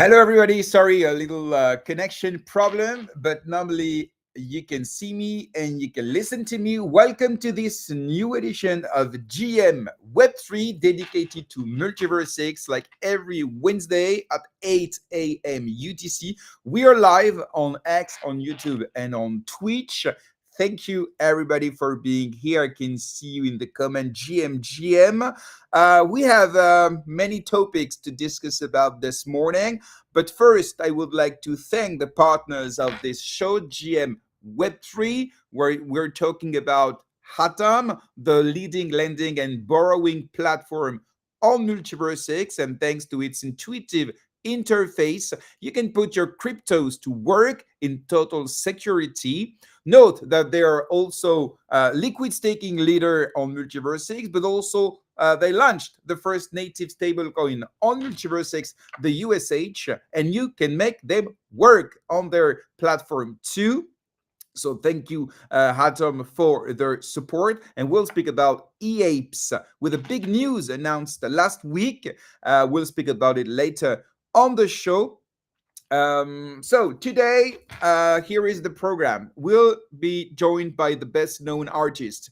Hello, everybody. Sorry, a little connection problem, but normally you can see me and you can listen to me. Welcome to this new edition of GM Web3 dedicated to MultiversX, like every Wednesday at 8 a.m. UTC. We are live on X, on YouTube, and on Twitch. Thank you, everybody, for being here. I can see you in the comment, GM. We have many topics to discuss about this morning. But first, I would like to thank the partners of this show, GM Web3, where we're talking about Atom, the leading lending and borrowing platform on MultiversX. And thanks to its intuitive interface, you can put your cryptos to work in total security. Note that they are also liquid staking leader on MultiversX, but also they launched the first native stablecoin on MultiversX, the USH, and you can make them work on their platform too. So thank you, Atom, for their support. And we'll speak about EAPS with a big news announced last week. We'll speak about it later on the show. So today, here is the program. We'll be joined by the best known artist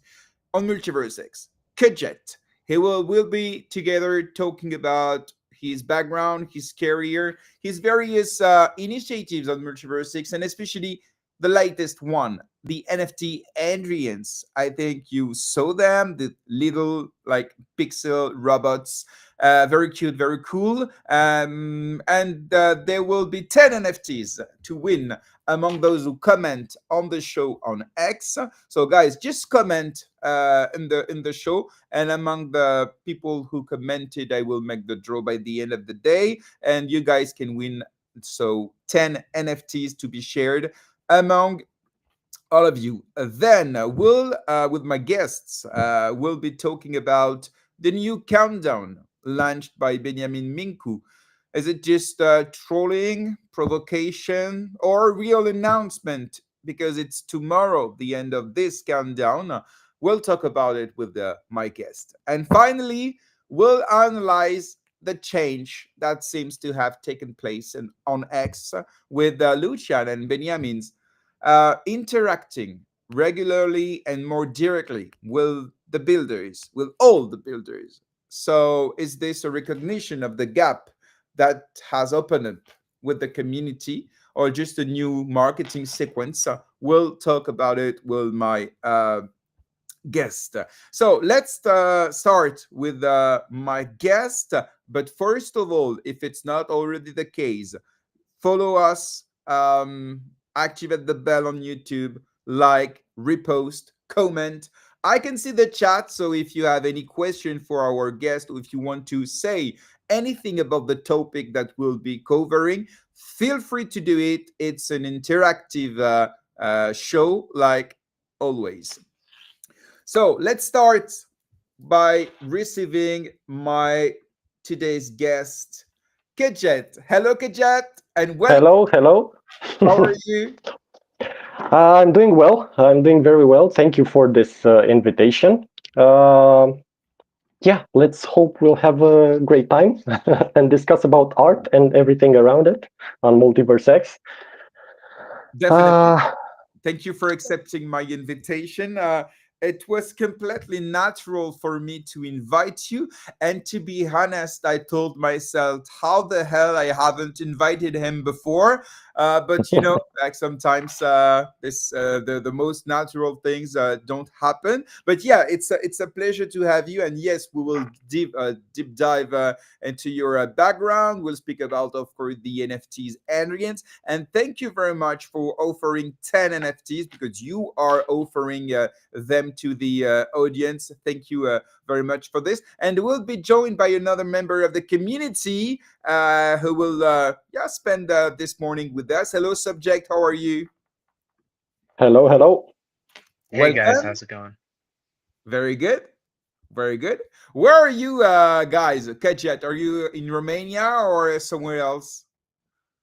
on MultiversX, Cuget. We'll be together talking about his background, his career, his various initiatives on MultiversX, and especially the latest one, the NFT Andrians. I think you saw them, the little like pixel robots. Very cute, very cool. And there will be 10 NFTs to win among those who comment on the show on X. So guys, just comment in the show, and among the people who commented, I will make the draw by the end of the day, and you guys can win. So 10 NFTs to be shared among all of you. Then we'll, with my guests, we'll be talking about the new countdown launched by Beniamin Mincu. Is it just trolling, provocation, or real announcement? Because it's tomorrow, the end of this countdown. We'll talk about it with my guest. And finally, we'll analyze the change that seems to have taken place on X with Lucian and Beniamin's interacting regularly and more directly with the builders, with all the builders. So is this a recognition of the gap that has opened up with the community, or just a new marketing sequence? We'll talk about it with my guest. So let's start with my guest. But first of all, if it's not already the case, follow us, activate the bell on YouTube, like, repost, comment. I can see the chat, so if you have any question for our guest, or if you want to say anything about the topic that we'll be covering, feel free to do it. It's an interactive show, like always. So let's start by receiving my today's guest, Cuget. Hello, Cuget, and welcome. Hello. How are you? I'm doing well. I'm doing very well. Thank you for this invitation. Yeah, let's hope we'll have a great time and discuss about art and everything around it on MultiversX. Definitely. Thank you for accepting my invitation. It was completely natural for me to invite you. And to be honest, I told myself, how the hell I haven't invited him before? But you know, like sometimes the most natural things don't happen. But yeah, it's a pleasure to have you. And yes, we will deep dive into your background. We'll speak about, of course, the NFTs and and thank you very much for offering 10 NFTs, because you are offering them to the audience. Thank you very much for this. And we'll be joined by another member of the community who will spend this morning with us. Hello, Subject. How are you? Hello. Hey guys, Welcome. how's it going? Very good. Very good. Where are you guys? Kajet, are you in Romania or somewhere else?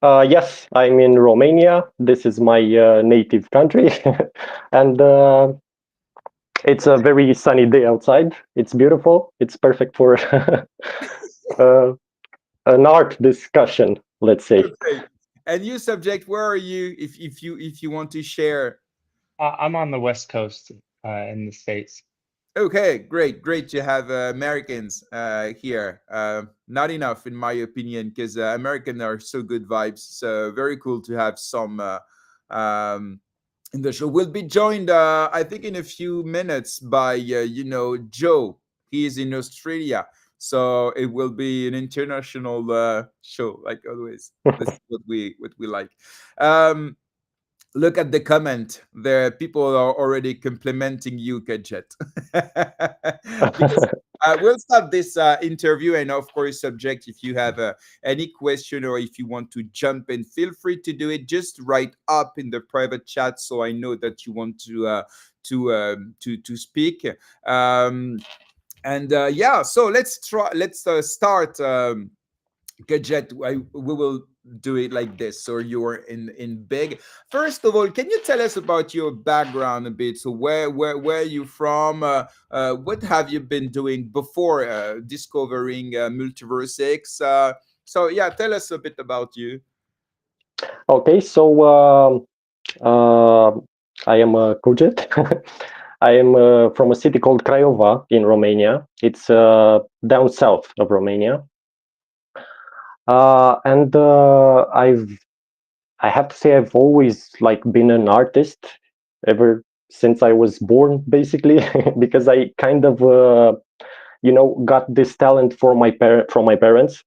Yes, I'm in Romania. This is my native country. And it's a very sunny day outside. It's beautiful. It's perfect for an art discussion, let's say. Okay. And you, subject, where are you? If you want to share. I'm on the West Coast in the States. Okay, great to have Americans here. Not enough, in my opinion, because Americans are so good vibes. So very cool to have some in the show. We'll be joined, I think, in a few minutes by Joe. He is in Australia, so it will be an international show, like always. This is what we like. Um, Look at the comment. There, people are already complimenting you, Cuget. Because we'll start this interview, and of course, subject. If you have any question or if you want to jump in, feel free to do it. Just write up in the private chat so I know that you want to speak. Yeah, so let's try. Let's start. Gadget, we will do it like this. So you're in big. First of all, can you tell us about your background a bit? So where are you from? What have you been doing before discovering MultiversX? So yeah, tell us a bit about you. Okay, so I am a Cuget. I am from a city called Craiova in Romania. It's down south of Romania. And I have to say I've always like been an artist ever since I was born, basically, because I kind of got this talent from my parents,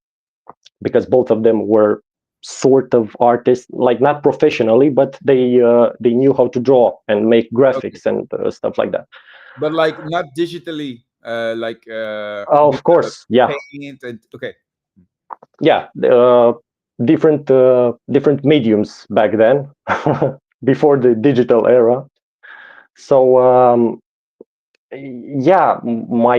because both of them were sort of artists, like not professionally, but they knew how to draw and make graphics and stuff like that. But like not digitally, like with Of course, yeah. paint and okay. Yeah, different mediums back then, before the digital era. So yeah, my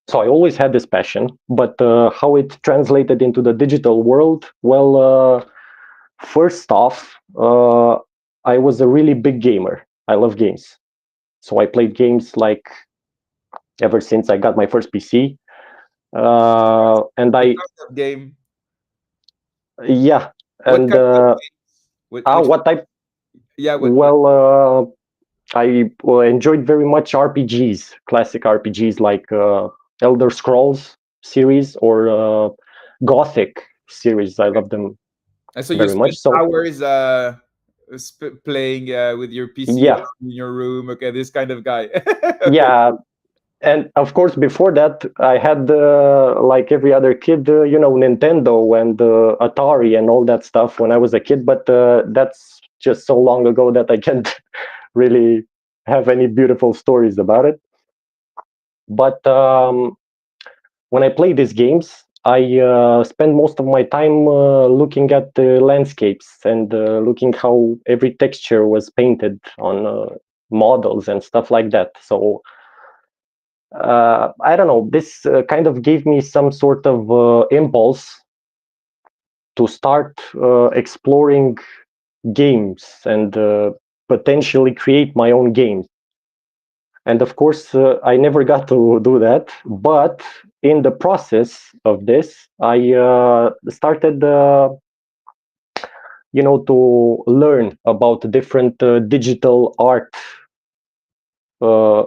so I always had this passion, but how it translated into the digital world? Well, first off, I was a really big gamer. I love games, so I played games like ever since I got my first PC. And What I kind of game? Yeah, What and kind of games? Which what type? yeah, what Well, I enjoyed very much RPGs, classic RPGs like Elder Scrolls series or Gothic series. I love them and so you very spend much. So hours playing with your PC yeah, in your room. Okay, this kind of guy. Okay. yeah, and of course before that I had like every other kid, Nintendo and Atari and all that stuff when I was a kid. But that's just so long ago that I can't really have any beautiful stories about it. But when I play these games, I spend most of my time looking at the landscapes and looking how every texture was painted on models and stuff like that. So I don't know, this kind of gave me some sort of impulse to start exploring games and potentially create my own games. And of course, I never got to do that. But in the process of this, I started, to learn about different digital art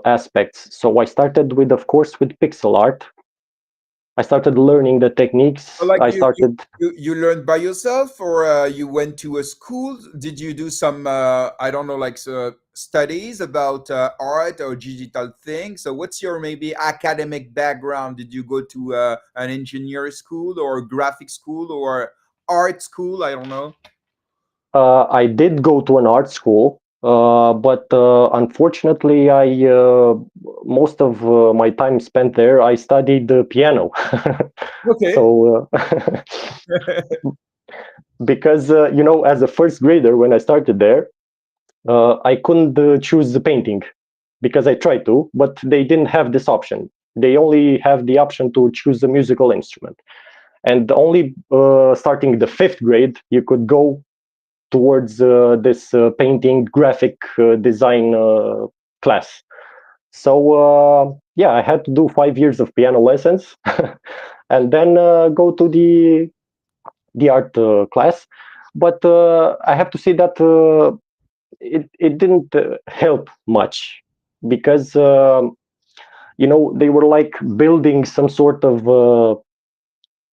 aspects. So I started with, of course, with pixel art. I started learning the techniques. Like I you, you started, you learned by yourself, or you went to a school? Did you do some I don't know, like studies about art or digital things? So what's your maybe academic background? Did you go to an engineer school or graphic school or art school? I don't know. I did go to an art school, but unfortunately, I most of my time spent there, I studied the piano. Okay. So because as a first grader when I started there, I couldn't choose the painting because I tried to, but they didn't have this option. They only have the option to choose a musical instrument, and only starting the fifth grade you could go towards this painting graphic design class. So yeah, I had to do 5 years of piano lessons, and then go to the the art class. But I have to say that it didn't help much, because they were like building some sort of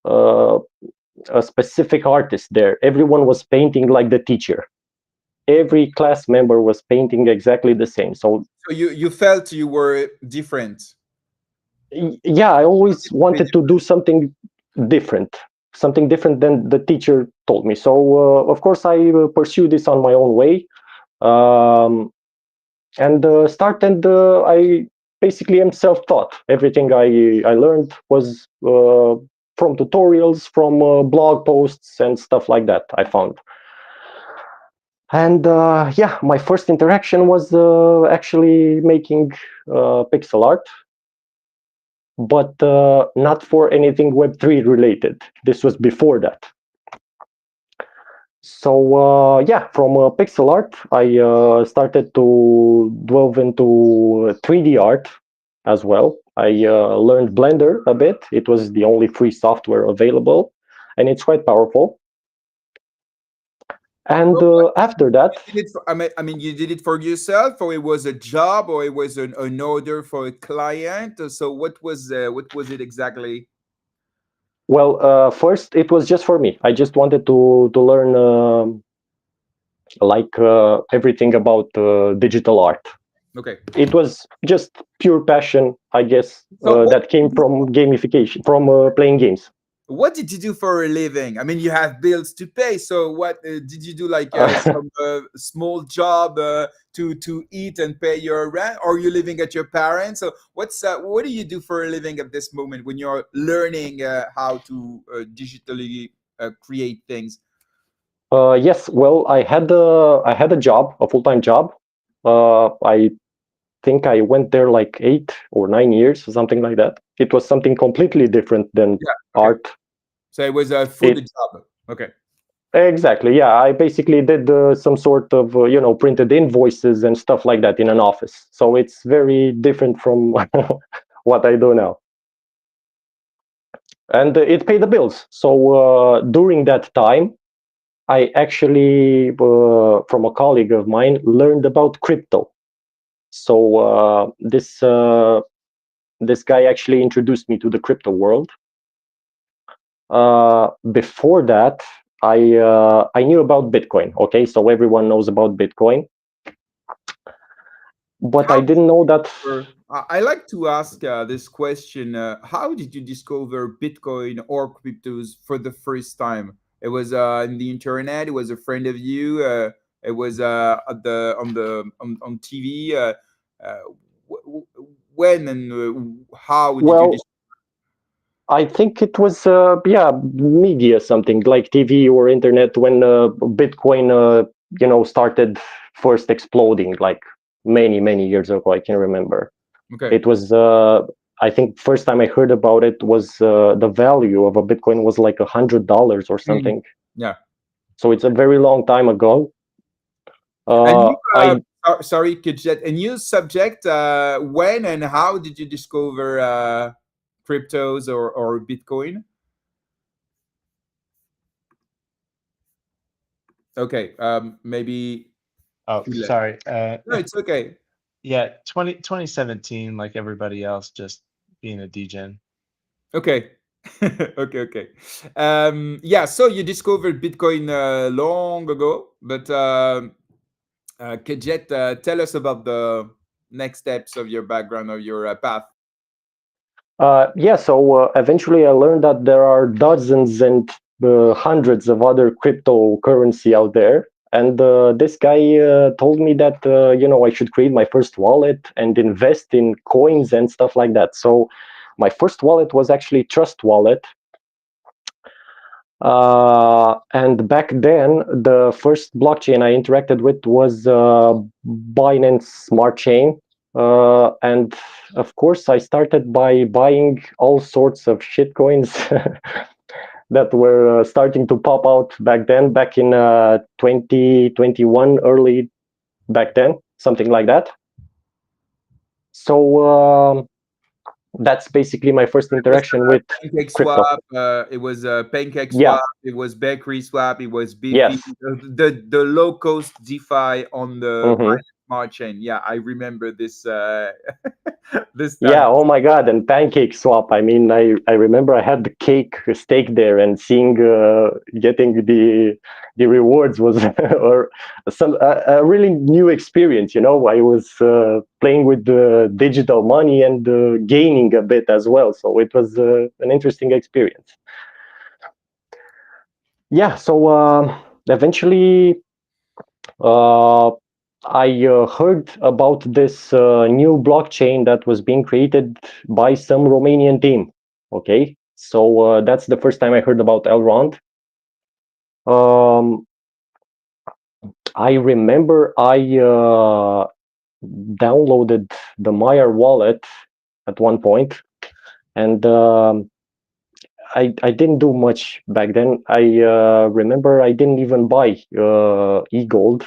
a specific artist there. Everyone was painting like the teacher. Every class member was painting exactly the same. So you felt you were different. yeah, I always wanted to do something different than the teacher told me. So of course I pursued this on my own way, um, and I basically am self-taught. Everything I learned was from tutorials, from blog posts and stuff like that I found. And yeah, my first interaction was actually making pixel art, but not for anything Web3 related. This was before that. So yeah, from pixel art, I started to delve into 3D art as well. I learned Blender a bit. It was the only free software available, and it's quite powerful. And after that, I mean, you did it for yourself, or it was a job, or it was an order for a client. So what was it exactly? well, first it was just for me. I just wanted to learn everything about digital art. Okay. It was just pure passion, I guess, So that came from gamification, from playing games. what did you do for a living? I mean, you have bills to pay. So what did you do? Like some small job to eat and pay your rent, or are you living at your parents? So what do you do for a living at this moment when you're learning how to digitally create things? Yes, well, I had a job, a full-time job. I think I went there like 8 or 9 years or something like that. It was something completely different than Yeah. Okay. art. So it was for the It job. Okay. Exactly, yeah. I basically did some sort of printed invoices and stuff like that in an office. So it's very different from what I do now. And it paid the bills. So during that time, I actually, from a colleague of mine, learned about crypto. So this guy actually introduced me to the crypto world. Before that, I knew about Bitcoin. Okay, so everyone knows about Bitcoin, but I How didn't know that. I like to ask this question. How did you discover Bitcoin or cryptos for the first time? It was in the internet. It was a friend of you. It was at the on TV. When and how did you Well, I think it was yeah, media, something like TV or internet, when Bitcoin started first exploding, like many years ago. I can remember. Okay. It was I think first time I heard about it was the value of a Bitcoin was like $100 or Mm, something. yeah. So it's a very long time ago. And you, I sorry, Cuget, a new subject. When and how did you discover cryptos or Bitcoin? Okay, maybe. Oh, He left. sorry. No, it's okay. Yeah, 2017, like everybody else, just being a DGen. Okay. Okay. Yeah, so you discovered Bitcoin long ago, but Cuget, tell us about the next steps of your background, of your path. Yeah, so eventually I learned that there are dozens and hundreds of other cryptocurrency out there. And this guy told me that, I should create my first wallet and invest in coins and stuff like that. So my first wallet was actually Trust Wallet. And back then, the first blockchain I interacted with was Binance Smart Chain. And of course, I started by buying all sorts of shit coins that were starting to pop out back then, back in 2021, early back then, something like that. So That's basically my first interaction with Pancake crypto. swap. It was Pancake Yeah. swap. It was Bakery swap. It was Beefy. Yes. The low cost DeFi on the Hmm. Smart chain. Yeah, I remember this. This Yeah, time. oh my God, and pancake swap. I mean, I remember I had the cake steak there, and seeing getting the rewards was or a really new experience. You know, I was playing with the digital money and gaining a bit as well. So it was an interesting experience. Yeah. So eventually, uh, I heard about this new blockchain that was being created by some Romanian team. Okay, so that's the first time I heard about Elrond. Um, I remember I downloaded the Meyer wallet at one point, and I didn't do much back then. I remember I didn't even buy egld,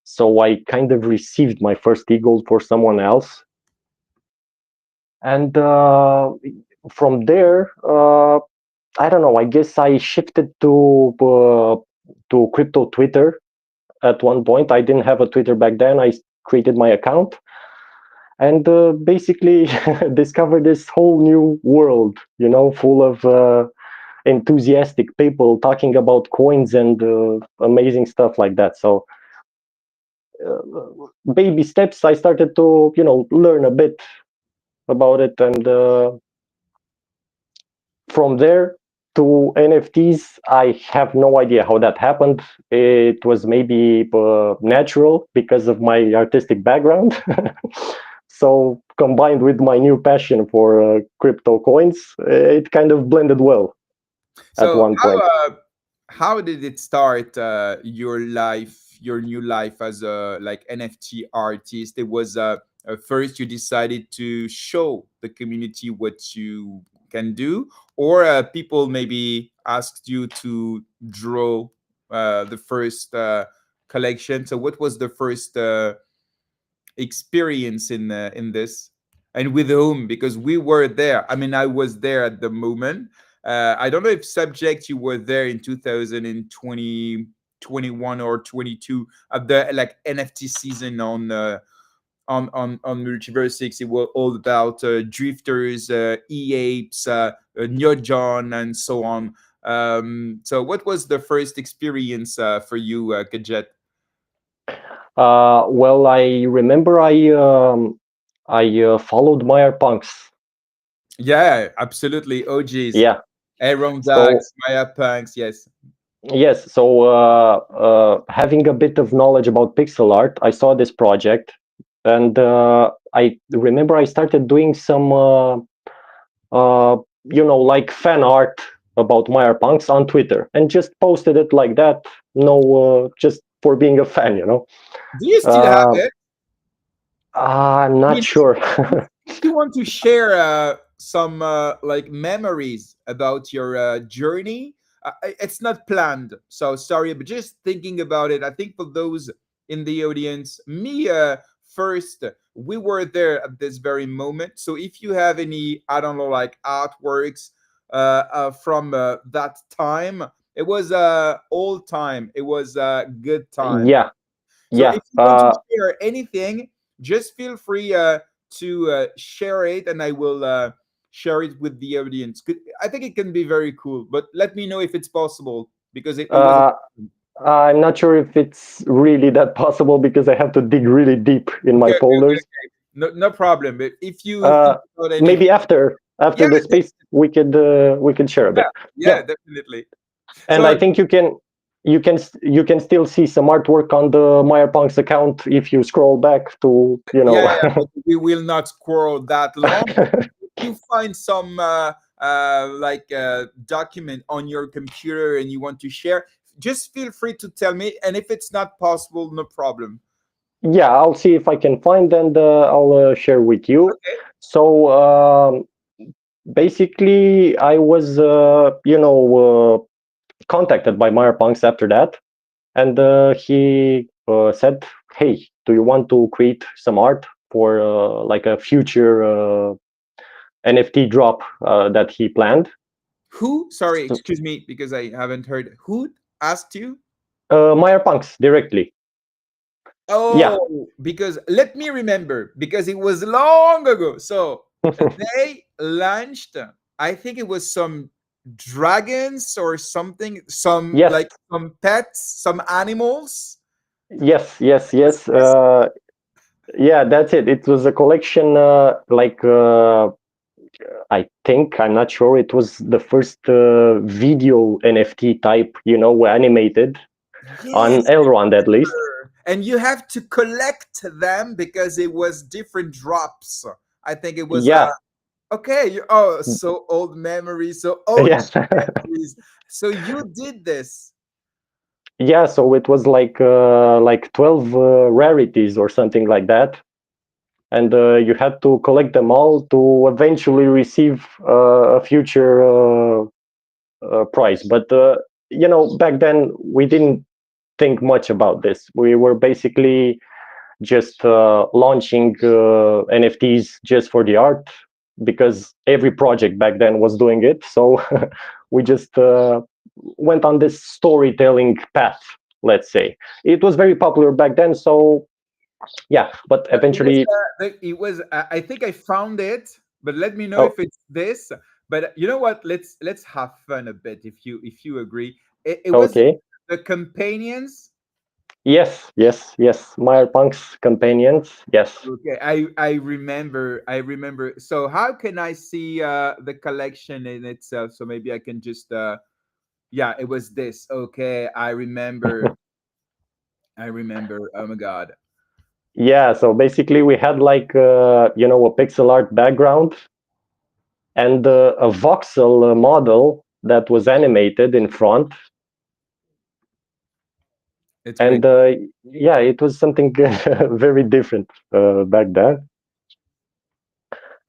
so I kind of received my first egld for someone else. And from there, I don't know. I guess I shifted to crypto Twitter at one point. I didn't have a Twitter back then. I created my account and basically discovered this whole new world. You know, full of enthusiastic people talking about coins and amazing stuff like that. So baby steps. I started to learn a bit about it and. From there to NFTs, I have no idea how that happened. It was maybe natural because of my artistic background. So combined with my new passion for crypto coins, it kind of blended well at So one point. how did it start? Your life, your new life as a like NFT artist. It was first you decided to show the community what you can do, or people maybe asked you to draw the first collection. So what was the first experience in this, and with whom? Because we were there. I mean, I was there at the moment. I don't know if subject you were there in 2020, 21 or 22 at the like NFT season on MultiversX. It was all about drifters, e-apes, Neo John, and so on. So what was the first experience for you, Cuget? Well, I remember I followed Meyer Punks. Yeah, absolutely. OGs. Yeah. Aaron So Dax, Maya Punks, yes. yes, so having a bit of knowledge about pixel art, I saw this project, and I remember I started doing some, like fan art about Punks on Twitter, and just posted it like that. No, just for being a fan. Do you still have Uh, it? I'm I not mean, sure. if you want to share some like memories about your journey, it's not planned. So sorry, but just thinking about it, I think for those in the audience, me first, we were there at this very moment. So if you have any, I don't know, like artworks from that time, it was old time. It was a good time. Yeah, So yeah. if you want to share anything, just feel free to share it, and I will share it with the audience. I think it can be very cool, but let me know if it's possible because it was. Uh, I'm not sure if it's really that possible because I have to dig really deep in my Okay, okay, okay, folders. okay. No, no problem. But if you Uh, think about anything, maybe after yeah, the space we could share a yeah, bit. yeah, Yeah, definitely. and So I think you can still see some artwork on the Meyerpunks account if you scroll back to yeah, yeah, but we will not squirrel that long. If you find some like document on your computer and you want to share, just feel free to tell me. And if it's not possible, no problem. Yeah, I'll see if I can find and I'll share with you. Okay. So basically, I was contacted by Meyerpunks after that, and he said, "Hey, do you want to create some art for like a future NFT drop that he planned. Who? Sorry, So, excuse me, because I haven't heard. Who asked you? Meyer Punks directly. Yeah. Oh, because let me remember, because it was long ago. So they launched, I think it was some dragons or something, some Yes. like some pets, some animals. Yes. Yes. Was Yes. this? Yeah, that's it. It was a collection, I think, I'm not sure. It was the first video NFT type, animated on Yes, I Elrond at least. remember. And you have to collect them because it was different drops. I think it was Yeah. okay. Oh, so old memories, so old Yeah. memories. So you did this. Yeah, so it was like 12 rarities or something like that. And you had to collect them all to eventually receive a future prize. But back then we didn't think much about this. We were basically just launching NFTs just for the art because every project back then was doing it. So we just went on this storytelling path, let's say. It was very popular back then. So yeah, but But it was, eventually, it was. I think I found it, but let me know oh, if it's this. But you know what? Let's have fun a bit, if you agree. It was okay. the companions. Yes, yes, yes. Meyer Punk's companions. Yes. Okay, I remember. I remember. So how can I see the collection in itself? So maybe I can just yeah, it was this. Okay, I remember. I remember. Oh my god. Yeah, so basically we had a pixel art background and a voxel model that was animated in front. It's great. And yeah, it was something very different back then.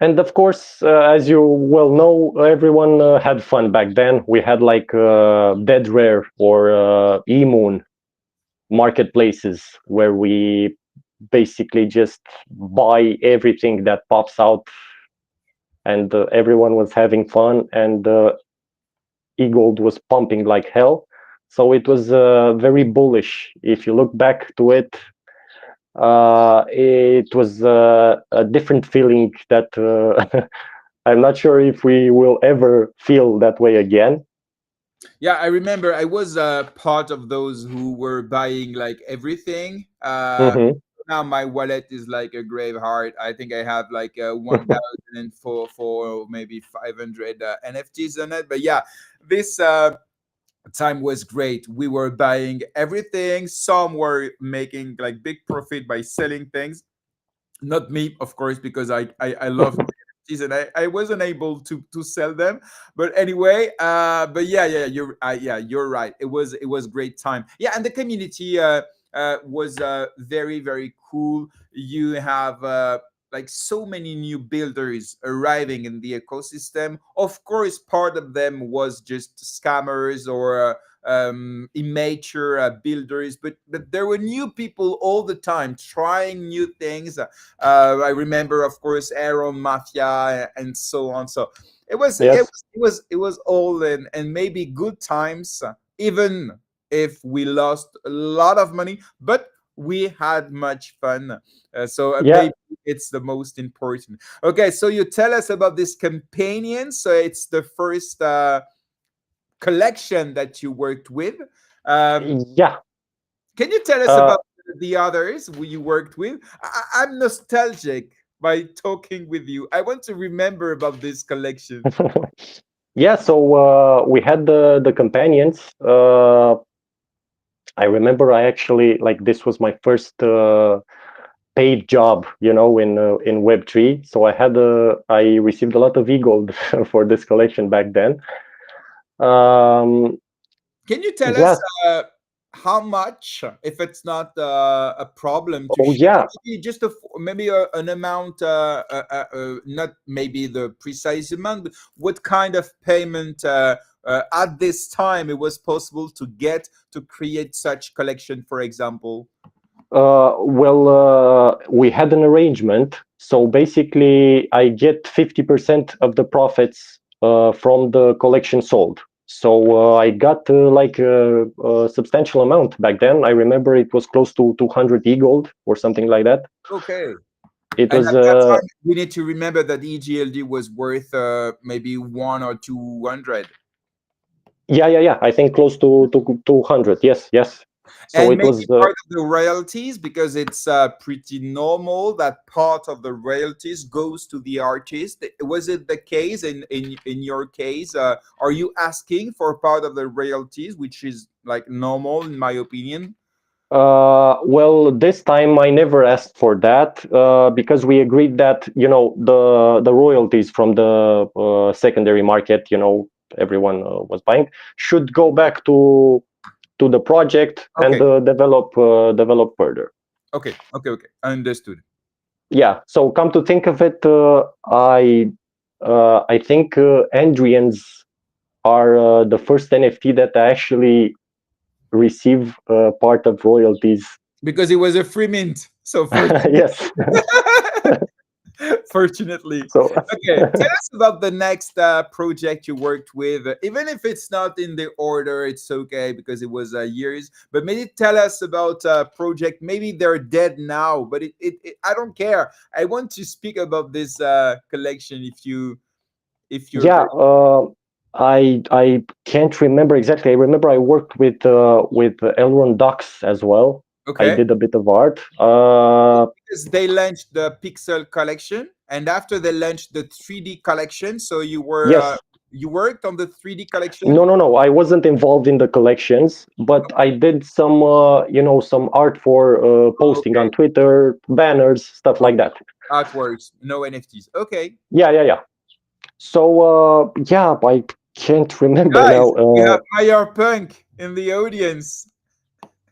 And of course, as you well know, everyone had fun back then. We had like Dead Rare or eMoon marketplaces where we basically just buy everything that pops out, and everyone was having fun, and egld was pumping like hell. So it was very bullish. If you look back to it, it was a different feeling that I'm not sure if we will ever feel that way again. Yeah, I remember I was part of those who were buying like everything. Hmm. Now my wallet is like a grave heart. I think I have like 1,000 for maybe 500 NFTs on it. But yeah, this time was great. We were buying everything. Some were making like big profit by selling things. Not me, of course, because I love NFTs and I wasn't able to sell them. But anyway, but yeah, yeah, you're right. It was great time. Yeah, and the community was very very cool. You have like so many new builders arriving in the ecosystem. Of course, part of them was just scammers or immature builders, but there were new people all the time trying new things. I remember, of course, Aaron Mafia and so on. So Yes. it was all in and maybe good times, even if we lost a lot of money, but we had much fun. So Yeah. maybe it's the most important. Okay, so you tell us about this companion. So it's the first collection that you worked with. Um, Yeah. can you tell us Uh, about the others who you worked with? I'm nostalgic by talking with you. I want to remember about this collection. yeah. So we had the companions. I remember I actually like this was my first paid job, in Web3. So I received a lot of egld for this collection back then. Um, Can you tell us yeah. how much, if it's not a problem to Oh share, yeah. maybe just maybe an amount, not maybe the precise amount, but what kind of payment at this time it was possible to get to create such collection, for example? We had an arrangement. So basically, I get 50% of the profits from the collection sold. So I got like a substantial amount back then. I remember it was close to 200 egld or something like that. Okay. It And was at that time, we need to remember that EGLD was worth maybe 1 or 200. yeah. I think close to 200. Yes. So And it maybe was part of the royalties, because it's pretty normal that part of the royalties goes to the artist. Was it the case in your case? Are you asking for part of the royalties, which is like normal in my opinion? well, this time I never asked for that because we agreed that the royalties from the secondary market, everyone was buying, should go back to the project and Okay, develop further. okay, understood. Yeah. So come to think of it, I think Andrians are the first NFT that actually receive part of royalties. Because it was a free mint, so Yes. fortunately. So Okay, tell us about the next project you worked with. Even if it's not in the order, it's okay because it was years. But maybe tell us about a project. Maybe they're dead now, but I don't care. I want to speak about this collection. If you're yeah, very I can't remember exactly. I remember I worked with Elrond Ducks as well. I okay. did a bit of art. Because they launched the Pixel collection, and after they launched the 3D collection, so Yes. you worked on the 3D collection. No. I wasn't involved in the collections, but I did some some art for posting Okay, on Twitter, banners, stuff like that. artworks, no NFTs. Okay, Yeah. So yeah, I can't remember guys, now. we have Mayor Punk in the audience.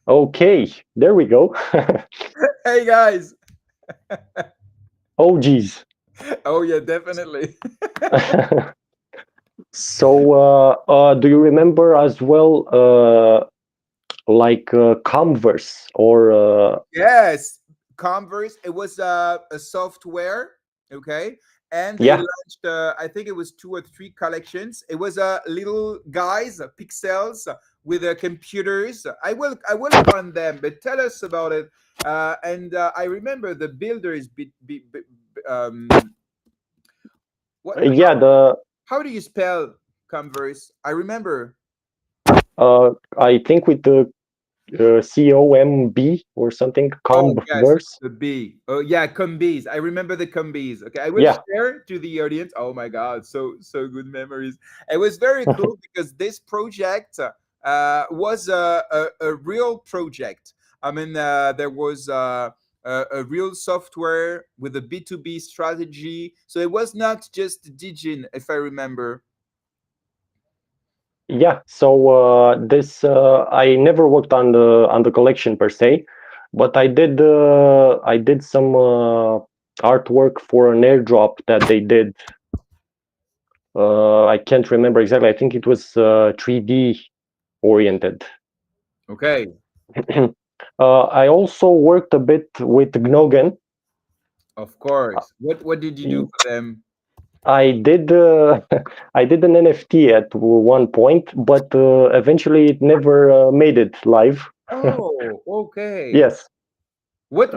Okay, there we go. Hey guys. Oh geez. Oh yeah, definitely. So do you remember as well like Converse or Yes, Converse. It was a software, okay, and they yeah, launched. I think it was 2 or 3 collections. It was little guys, pixels with computers. I will find them, but tell us about it. And I remember the builders. What? yeah, the How do you spell Converse? I remember. I think with the COMB or something, Oh yes, Converse. the B. Oh yeah, combis. I remember the combis. Okay, I will Yeah. share to the audience. Oh my god, so good memories. It was very cool because this project was a real project. I mean, there was a real software with a B2B strategy. So it was not just Digin, if I remember. Yeah, so this I never worked on the collection per se, but I did some artwork for an airdrop that they did. I can't remember exactly. I think it was 3D oriented. Okay, I also worked a bit with Gnogen. of course. What did you do for them? I did I did an NFT at one point, but eventually it never made it live. Oh, okay. Yes. Uh, What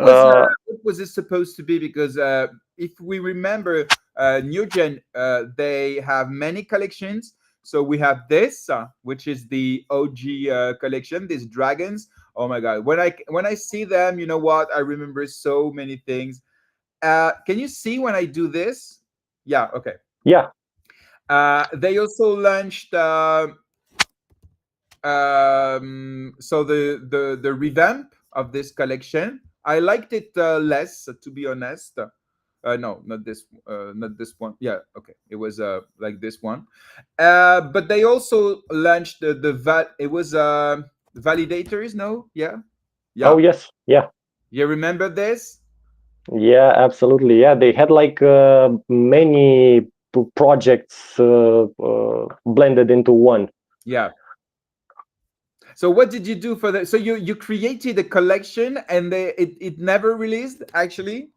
was it supposed to be? Because if we remember, New Gen, they have many collections. So we have this, which is the OG collection. These dragons. Oh my god! When I see them, you know what? I remember so many things. Can you see when I do this? Yeah. Okay. yeah. They also launched. So the revamp of this collection, I liked it less, to be honest. No, not this one. Yeah, okay, it was like this one. But they also launched it was validators. No, yeah, Oh yeah. yes. Yeah. You remember this? Yeah. Absolutely. Yeah. They had like many projects blended into one. Yeah. So what did you do for that? So you created a collection and it never released actually?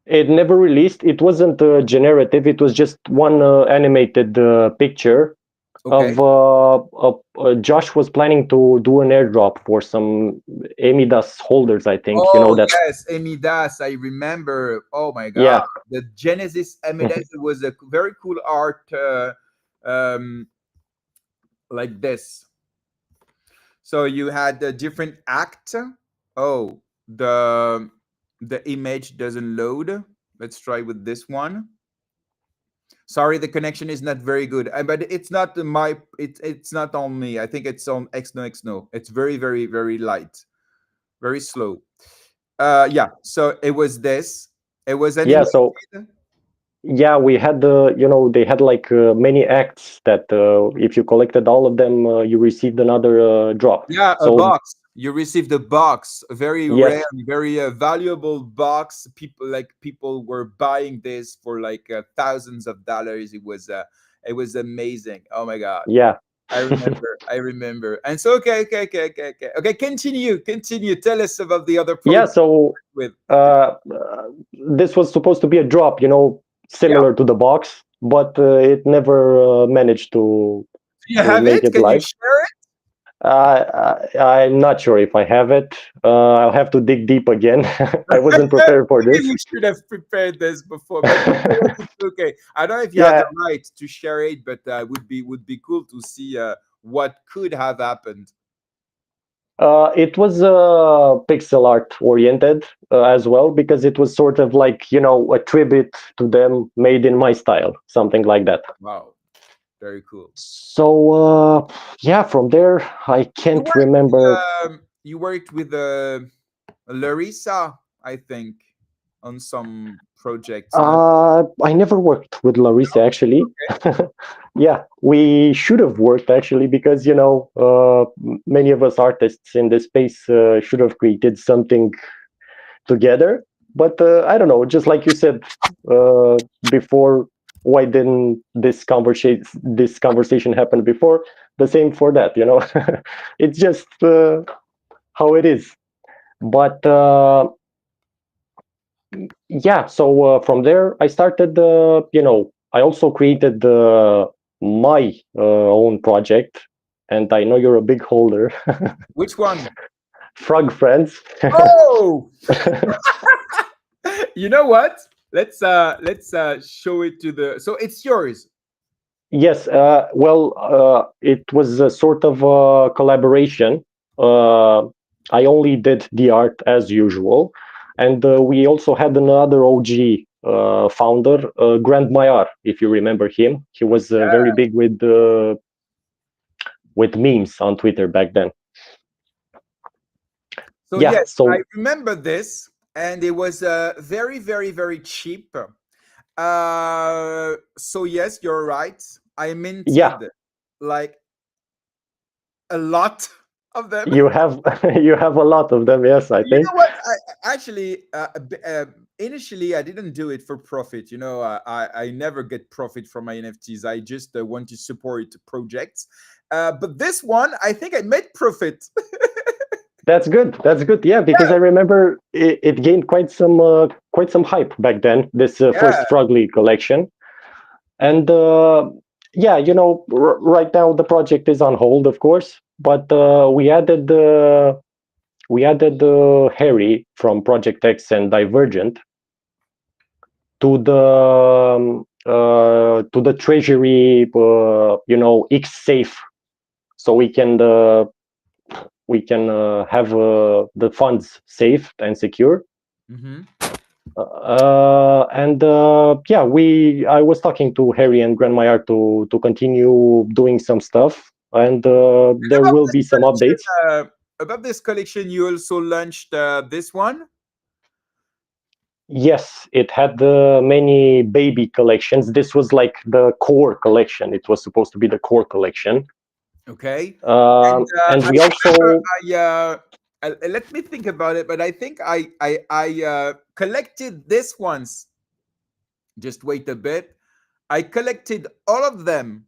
It never released. It wasn't generative. It was just one animated picture Okay. of Josh was planning to do an airdrop for some Amidas holders, I think. You know Oh that. yes, Amidas. I remember. Oh my God, Yeah. the Genesis Amidas. It was a very cool art, um, like this. So you had a different act. Oh, the image doesn't load. Let's try with this one. Sorry, the connection is not very good. But it's not my. It's not on me. I think it's on Xno. It's very very light, very slow. Yeah. So it was this. It was Yeah. So animated. yeah, we had they had like many acts that if you collected all of them, you received another drop. Yeah, a So box. You received a box, a very rare, yes, very valuable box. People were buying this for like thousands of dollars. It was amazing. Oh my God. yeah. I remember. I remember. And so okay. Continue. Tell us about the other Yeah, project so with. this was supposed to be a drop, Yeah. similar to the box, but it never managed Do you to have make it? it Can you live. share it? I'm not sure if I have it. I'll have to dig deep again. I wasn't prepared for Maybe this. we should have prepared this before, but you know what, it's okay. I don't know if you have Yeah, the right to share it, but would be cool to see what could have happened. it was pixel art oriented as well because it was sort of like a tribute to them, made in my style, something like that. Wow, very cool. So yeah, from there I You can't worked remember. you worked with Larissa, I think, on some projects. Not I never worked with Larissa actually. okay. Yeah, we should have worked actually because many of us artists in this space should have created something together. But I don't know, just like you said before, why didn't this conversation happen before? The same for that, it's just how it is. But yeah, so from there I started. I also created my own project, and I know you're a big holder, Which one? Frog Friends. Oh, you know what? Let's show it to the. So it's yours. Yes, well, it was a sort of collaboration. Uh, I only did the art as usual, and we also had another OG founder, Grand Maillard, if you remember him. He was very big with memes on Twitter back then. So Yeah, yes, I so remember this, and it was very cheap. So yes, you're right. I yeah, minted like a lot of them. you have you have a lot of them. Yes, I You think. know what? I actually initially I didn't do it for profit. I never get profit from my NFTs. I just want to support projects. But this one, I think I made profit. That's good. That's good. Yeah, because I remember it gained quite some hype back then. This Yeah. first Frog League collection, and yeah, right now the project is on hold, of course. But we added Harry from Project X and Divergent to the treasury, X safe, so we can have the funds safe and secure. Hmm. And yeah, I was talking to Harry and Grandmire to continue doing some stuff, and there About will this be some collection, updates. you also launched this one. Yes, it had many baby collections. This was like the core collection. It was supposed to be the core collection. Okay. And And I we remember also, let me think about it, but I think I collected this once. Just wait a bit. I collected all of them.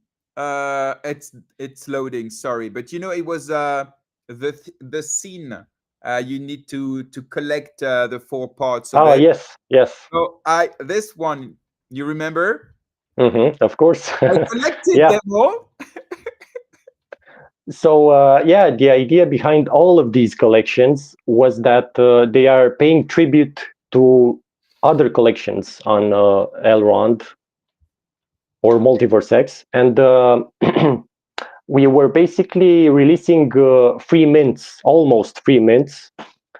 It's loading. Sorry, but it was the scene. You need to collect the four parts of Oh, it. yes, yes. So this one, you remember? Of course. I collected Yeah. them all. So, yeah, the idea behind all of these collections was that they are paying tribute to other collections on Elrond or MultiversX. And we were basically releasing free mints, almost free mints.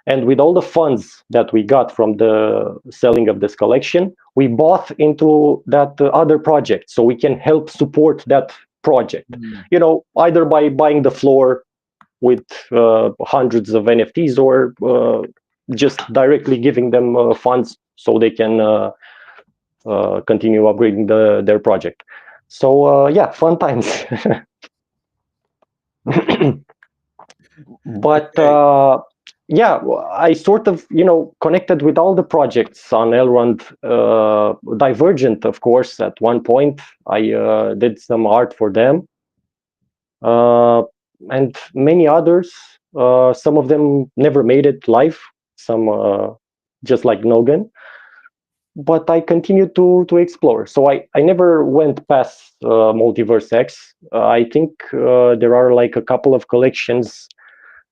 And with all the funds that we got from the selling of this collection, we bought into that other project so we can help support that project. You know, either by buying the floor with hundreds of NFTs or just directly giving them funds so they can continue upgrading their project. So yeah, fun times. But Okay. yeah, I sort of, connected with all the projects on Elrond. Divergent, of course, at one point I did some art for them, uh, and many others. Some of them never made it live, some just like Nogan. But I continued to explore. So I never went past Multiverse X. I think there are like a couple of collections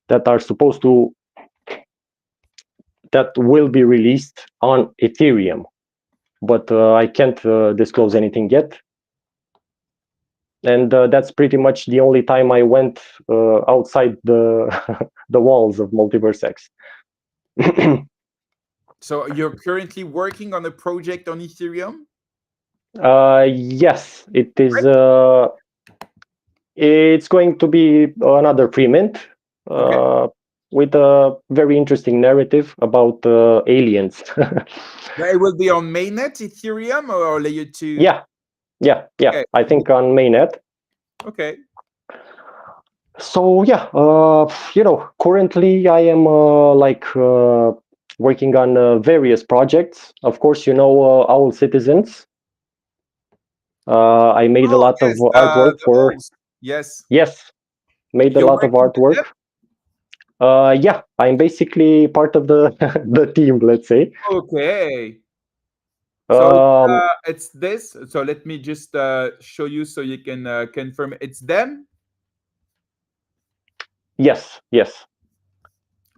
that are supposed to that will be released on Ethereum, but I can't disclose anything yet. And that's pretty much the only time I went outside the the walls of Multiverse X. So you're currently working on a project on Ethereum? Yes, it is. It's going to be another free mint Okay. with a very interesting narrative about aliens. But it will be on mainnet Ethereum or layer 2? Yeah, yeah. Okay. I think on mainnet. Okay. So yeah, currently I am working on various projects. Of course, Owl Citizens. I made a Oh, lot of yes. artwork The for. O's. Yes. Yes, made a You're lot of working with artwork. them? Yeah, I'm basically part of the the team, let's say. Okay. So Um, it's this. So let me just show you so you can confirm it's them. yes, yes.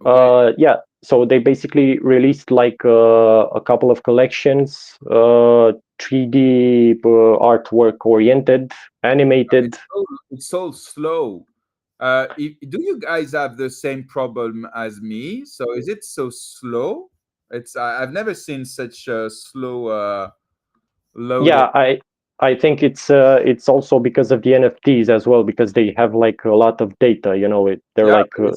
Okay. Yeah, so they basically released like a couple of collections, 3D artwork oriented, animated. It's so slow. Do you guys have the same problem as me? So is it so slow? I've never seen such a slow loading. Yeah, I think it's also because of the NFTs as well, because they have like a lot of data. They're Yeah, like but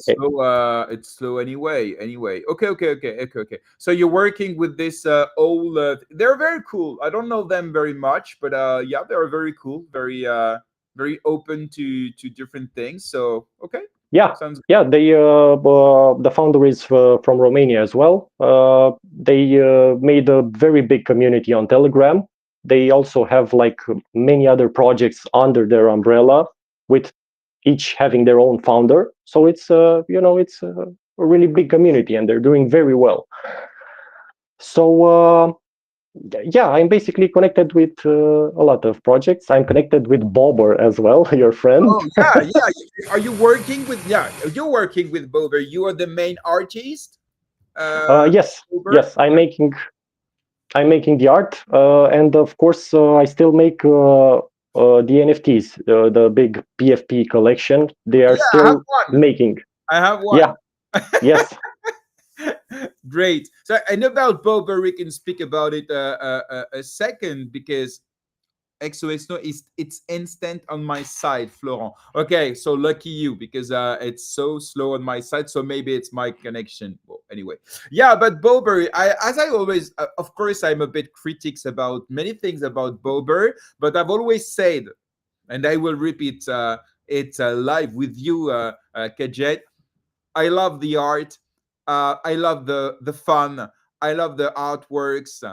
it's slow anyway. Anyway, okay. So you're working with this old. They're very cool. I don't know them very much, but yeah, they're very cool. Very open to different things. So okay, yeah, sounds yeah. The founder is from Romania as well. They made a very big community on Telegram. They also have like many other projects under their umbrella, with each having their own founder. So it's a really big community, and they're doing very well. So yeah, I'm basically connected with a lot of projects. I'm connected with Bobber as well, your friend. Oh yeah. Are you working with? Yeah, you're working with Bober. You are the main artist. Yes, Bober. yes, I'm making the art, and of course, I still make the NFTs, the big PFP collection. They are Yeah, I have still one. making. I have Yeah, one. yes, Great. So I know about Bober. We can speak about it a second because XOXO is it's instant on my side, Florent. Okay, so lucky you because it's so slow on my side. So maybe it's my connection. Well, anyway, yeah. But Bober, as I always, of course, I'm a bit critics about many things about Bober, but I've always said, and I will repeat it live with you, Kajet. I love the art. I love the fun. I love the artworks.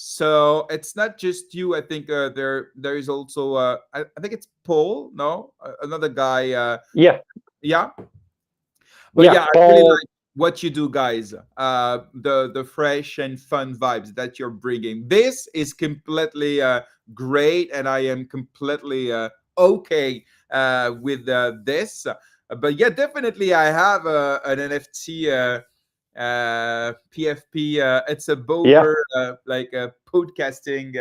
So it's not just you. I think there is also I think it's Paul. No, another guy. yeah. Yeah. But Yeah, yeah, I really Paul. like what you do, guys. The fresh and fun vibes that you're bringing. This is completely great, and I am completely okay with this. But yeah, definitely, I have an NFT. PFP. It's a Yeah. Bober, like podcasting,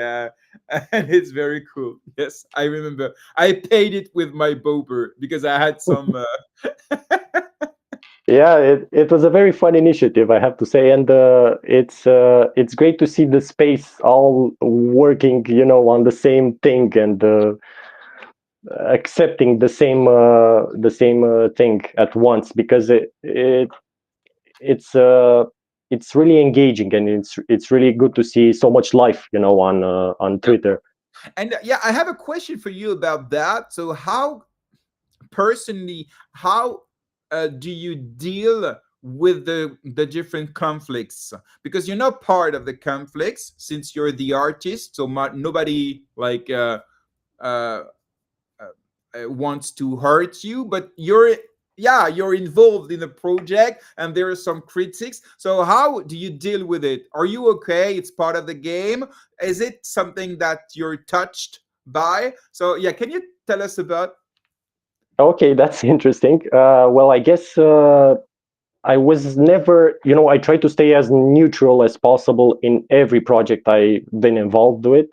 and it's very cool. Yes, I remember. I paid it with my Bober because I had some. Yeah, it was a very fun initiative, I have to say, and it's great to see the space all working, on the same thing and accepting the same thing at once, because it's it's really engaging, and it's really good to see so much life, on Twitter. And yeah, I have a question for you about that. So, how personally, how do you deal with the different conflicts? Because you're not part of the conflicts since you're the artist. So nobody like uh, wants to hurt you, but you're involved in a project and there are some critics. So how do you deal with it? Are you okay? It's part of the game. Is it something that you're touched by? So yeah, can you tell us about? Okay, that's interesting. Well, I guess I was never, I try to stay as neutral as possible in every project I've been involved with.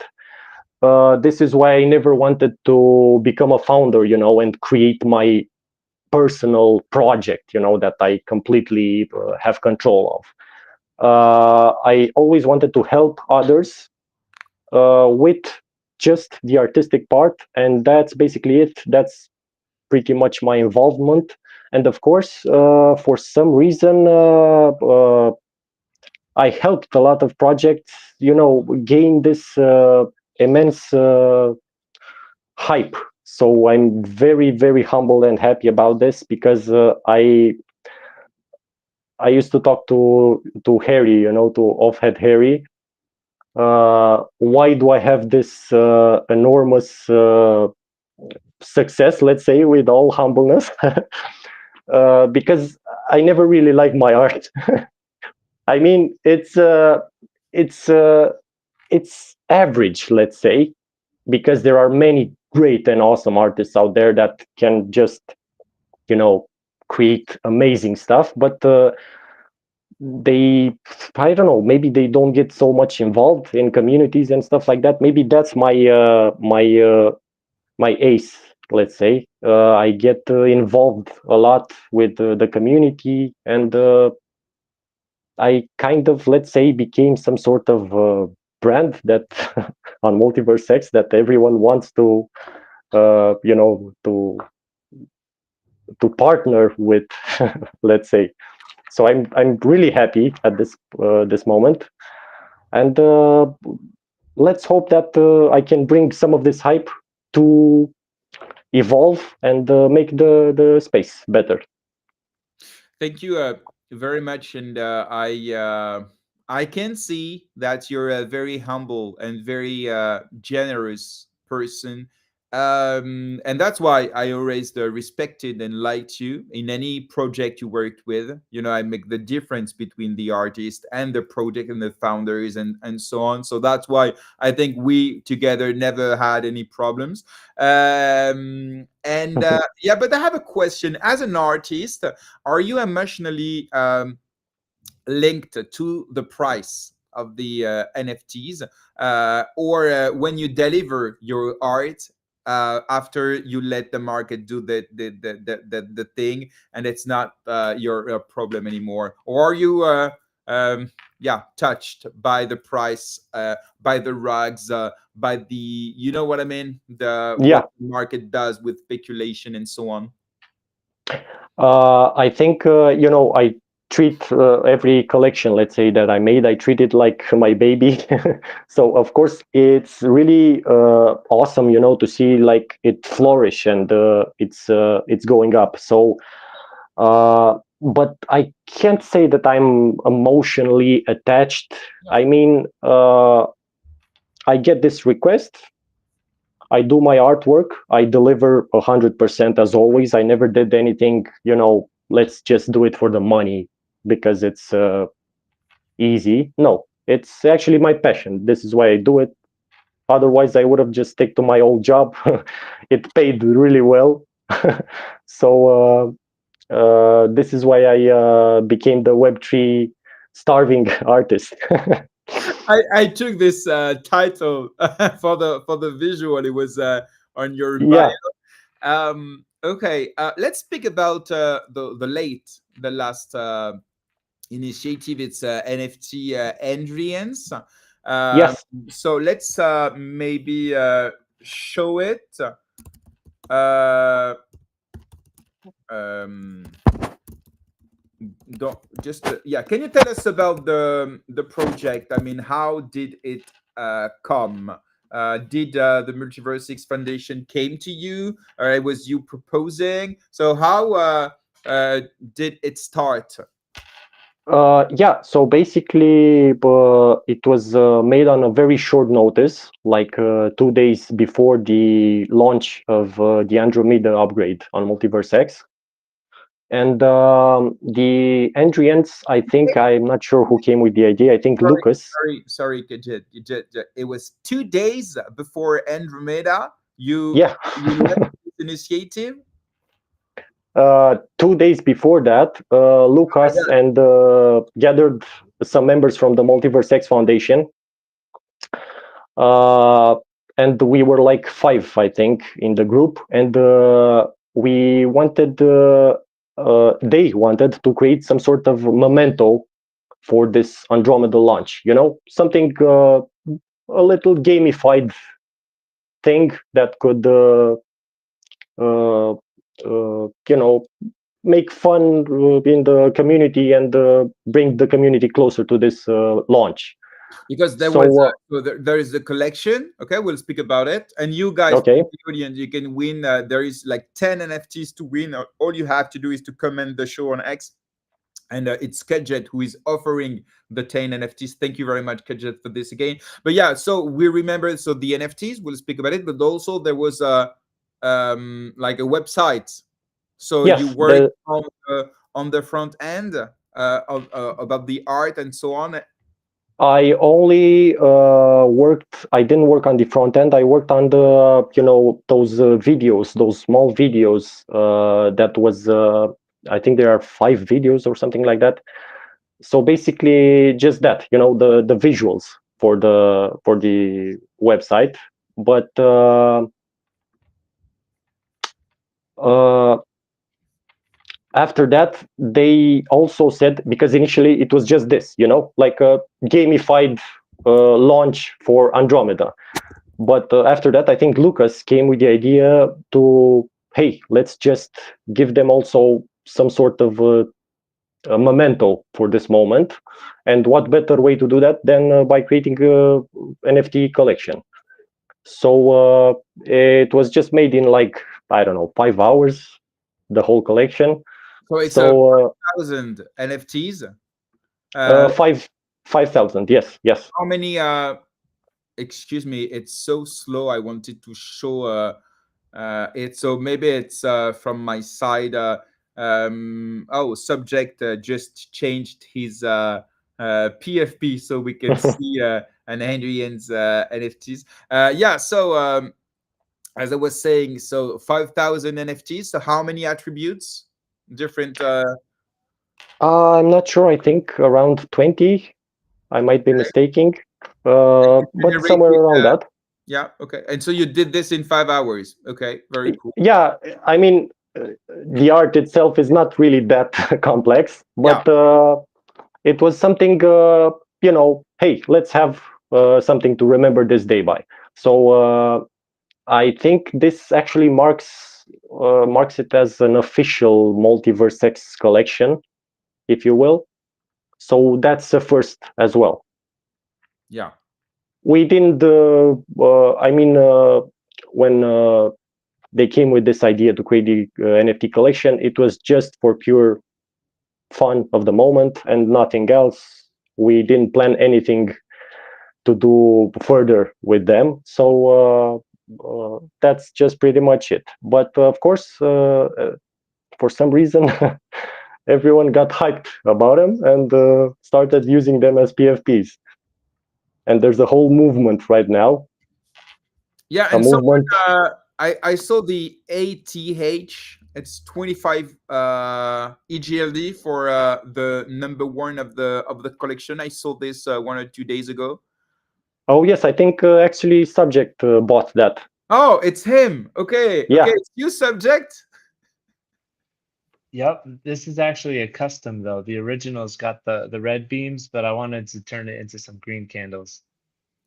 This is why I never wanted to become a founder, and create my personal project, that I completely have control of. I always wanted to help others with just the artistic part, and that's basically it. That's pretty much my involvement. And of course, for some reason, I helped a lot of projects, gain this immense hype. So I'm very, very humble and happy about this, because I used to talk to Harry, to Offhead Harry. Why do I have this enormous success? Let's say, with all humbleness, because I never really liked my art. I mean, it's uh, it's average, let's say, because there are many great and awesome artists out there that can just, you know, create amazing stuff, but they, I don't know, maybe they don't get so much involved in communities and stuff like that. Maybe that's my ace, let's say. I get involved a lot with the community, and I kind of, let's say, became some sort of brand that on MultiversX that everyone wants to, to partner with, let's say. So I'm really happy at this moment, and let's hope that I can bring some of this hype to evolve and make the space better. Thank you very much, and I can see that you're a very humble and very generous person, and that's why I always respected and liked you in any project you worked with. You know, I make the difference between the artist and the project and the founders and so on. So that's why I think we together never had any problems. And yeah, but I have a question. As an artist, are you emotionally linked to the price of the NFTs, or when you deliver your art after you let the market do the thing, and it's not your problem anymore? Or are you yeah, touched by the price, by the rugs, by the, you know what I mean, the what Yeah, the market does with speculation and so on? I think I treat every collection, let's say, that I made. I treat it like my baby. So of course it's really awesome, to see like it flourish, and it's going up. So, but I can't say that I'm emotionally attached. I mean, I get this request. I do my artwork. I deliver 100% as always. I never did anything, let's just do it for the money because it's easy. No, it's actually my passion. This is why I do it. Otherwise, I would have just stick to my old job. It paid really well. So this is why I became the Web3 starving artist. I took this title for the visual. It was on your bio. Yeah. Okay, let's speak about the last initiative. It's NFT Andrians. Um, Yes. so let's maybe show it. Uh, um, don't just yeah. Can you tell us about the project? I mean, how did it come? Did the MultiversX Foundation came to you, or it was you proposing? So how did it start? Yeah, so basically, it was made on a very short notice, like 2 days before the launch of the Andromeda upgrade on MultiversX. And the Andrians, I think, I'm not sure who came with the idea. I think Sorry, Lucas. sorry, Cuget. It was 2 days before Andromeda. Yeah, You led this initiative. 2 days before that, Lucas and gathered some members from the MultiversX Foundation. Uh, and we were like five, I think, in the group. And we wanted, they wanted to create some sort of memento for this Andromeda launch, something a little gamified thing that could, uh, make fun in the community and bring the community closer to this launch. Because there was So, so there is the collection. Okay, we'll speak about it. And you guys, okay, the audience, you can win. There is like 10 NFTs to win. All you have to do is to comment the show on X, and it's Cuget who is offering the 10 NFTs. Thank you very much, Cuget, for this again. But yeah, so we remember, so the NFTs, we'll speak about it, but also there was a like a website. So you yes, worked on the front end about the art and so on. I only worked. I didn't work on the front end. I worked on the, those videos, those small videos. That was, I think there are 5 videos or something like that. So basically, just that, the visuals for the website. But uh, after that, they also said, because initially it was just this, like a gamified launch for Andromeda. But after that, I think Lucas came with the idea to, hey, let's just give them also some sort of a memento for this moment. And what better way to do that than by creating a NFT collection? So it was just made in like, I don't know, 5 hours, the whole collection. So it's a So 1,000 NFTs. uh, 5,000, yes, yes. How many? Excuse me, it's so slow. I wanted to show it. So maybe it's from my side. Oh, subject just changed his PFP so we can see an Adrian's NFTs. Yeah. So as I was saying, so 5,000 NFTs. So how many attributes? Different. I'm not sure. I think around 20. I might be mistaking, but somewhere Generated. around that. Yeah. Okay. And so you did this in 5 hours. Okay. Very cool. Yeah, I mean, the art itself is not really that complex, Yeah. but it was something, hey, let's have something to remember this day by. So I think this actually marks it as an official MultiversX collection, if you will. So that's a first as well. Yeah. We didn't. I mean, when they came with this idea to create the NFT collection, it was just for pure fun of the moment and nothing else. We didn't plan anything to do further with them. So that's just pretty much it. But of course, for some reason, everyone got hyped about them and started using them as PFPs. And there's a whole movement right now. Yeah, A and someone movement. I saw the ATH. It's 25 EGLD for the number one of the collection. I saw this 1 or 2 days ago. Oh yes, I think actually Subject bought that. Oh, it's him. Okay, Yeah. okay. It's you, subject. Yep, this is actually a custom though. The original's got the red beams, but I wanted to turn it into some green candles.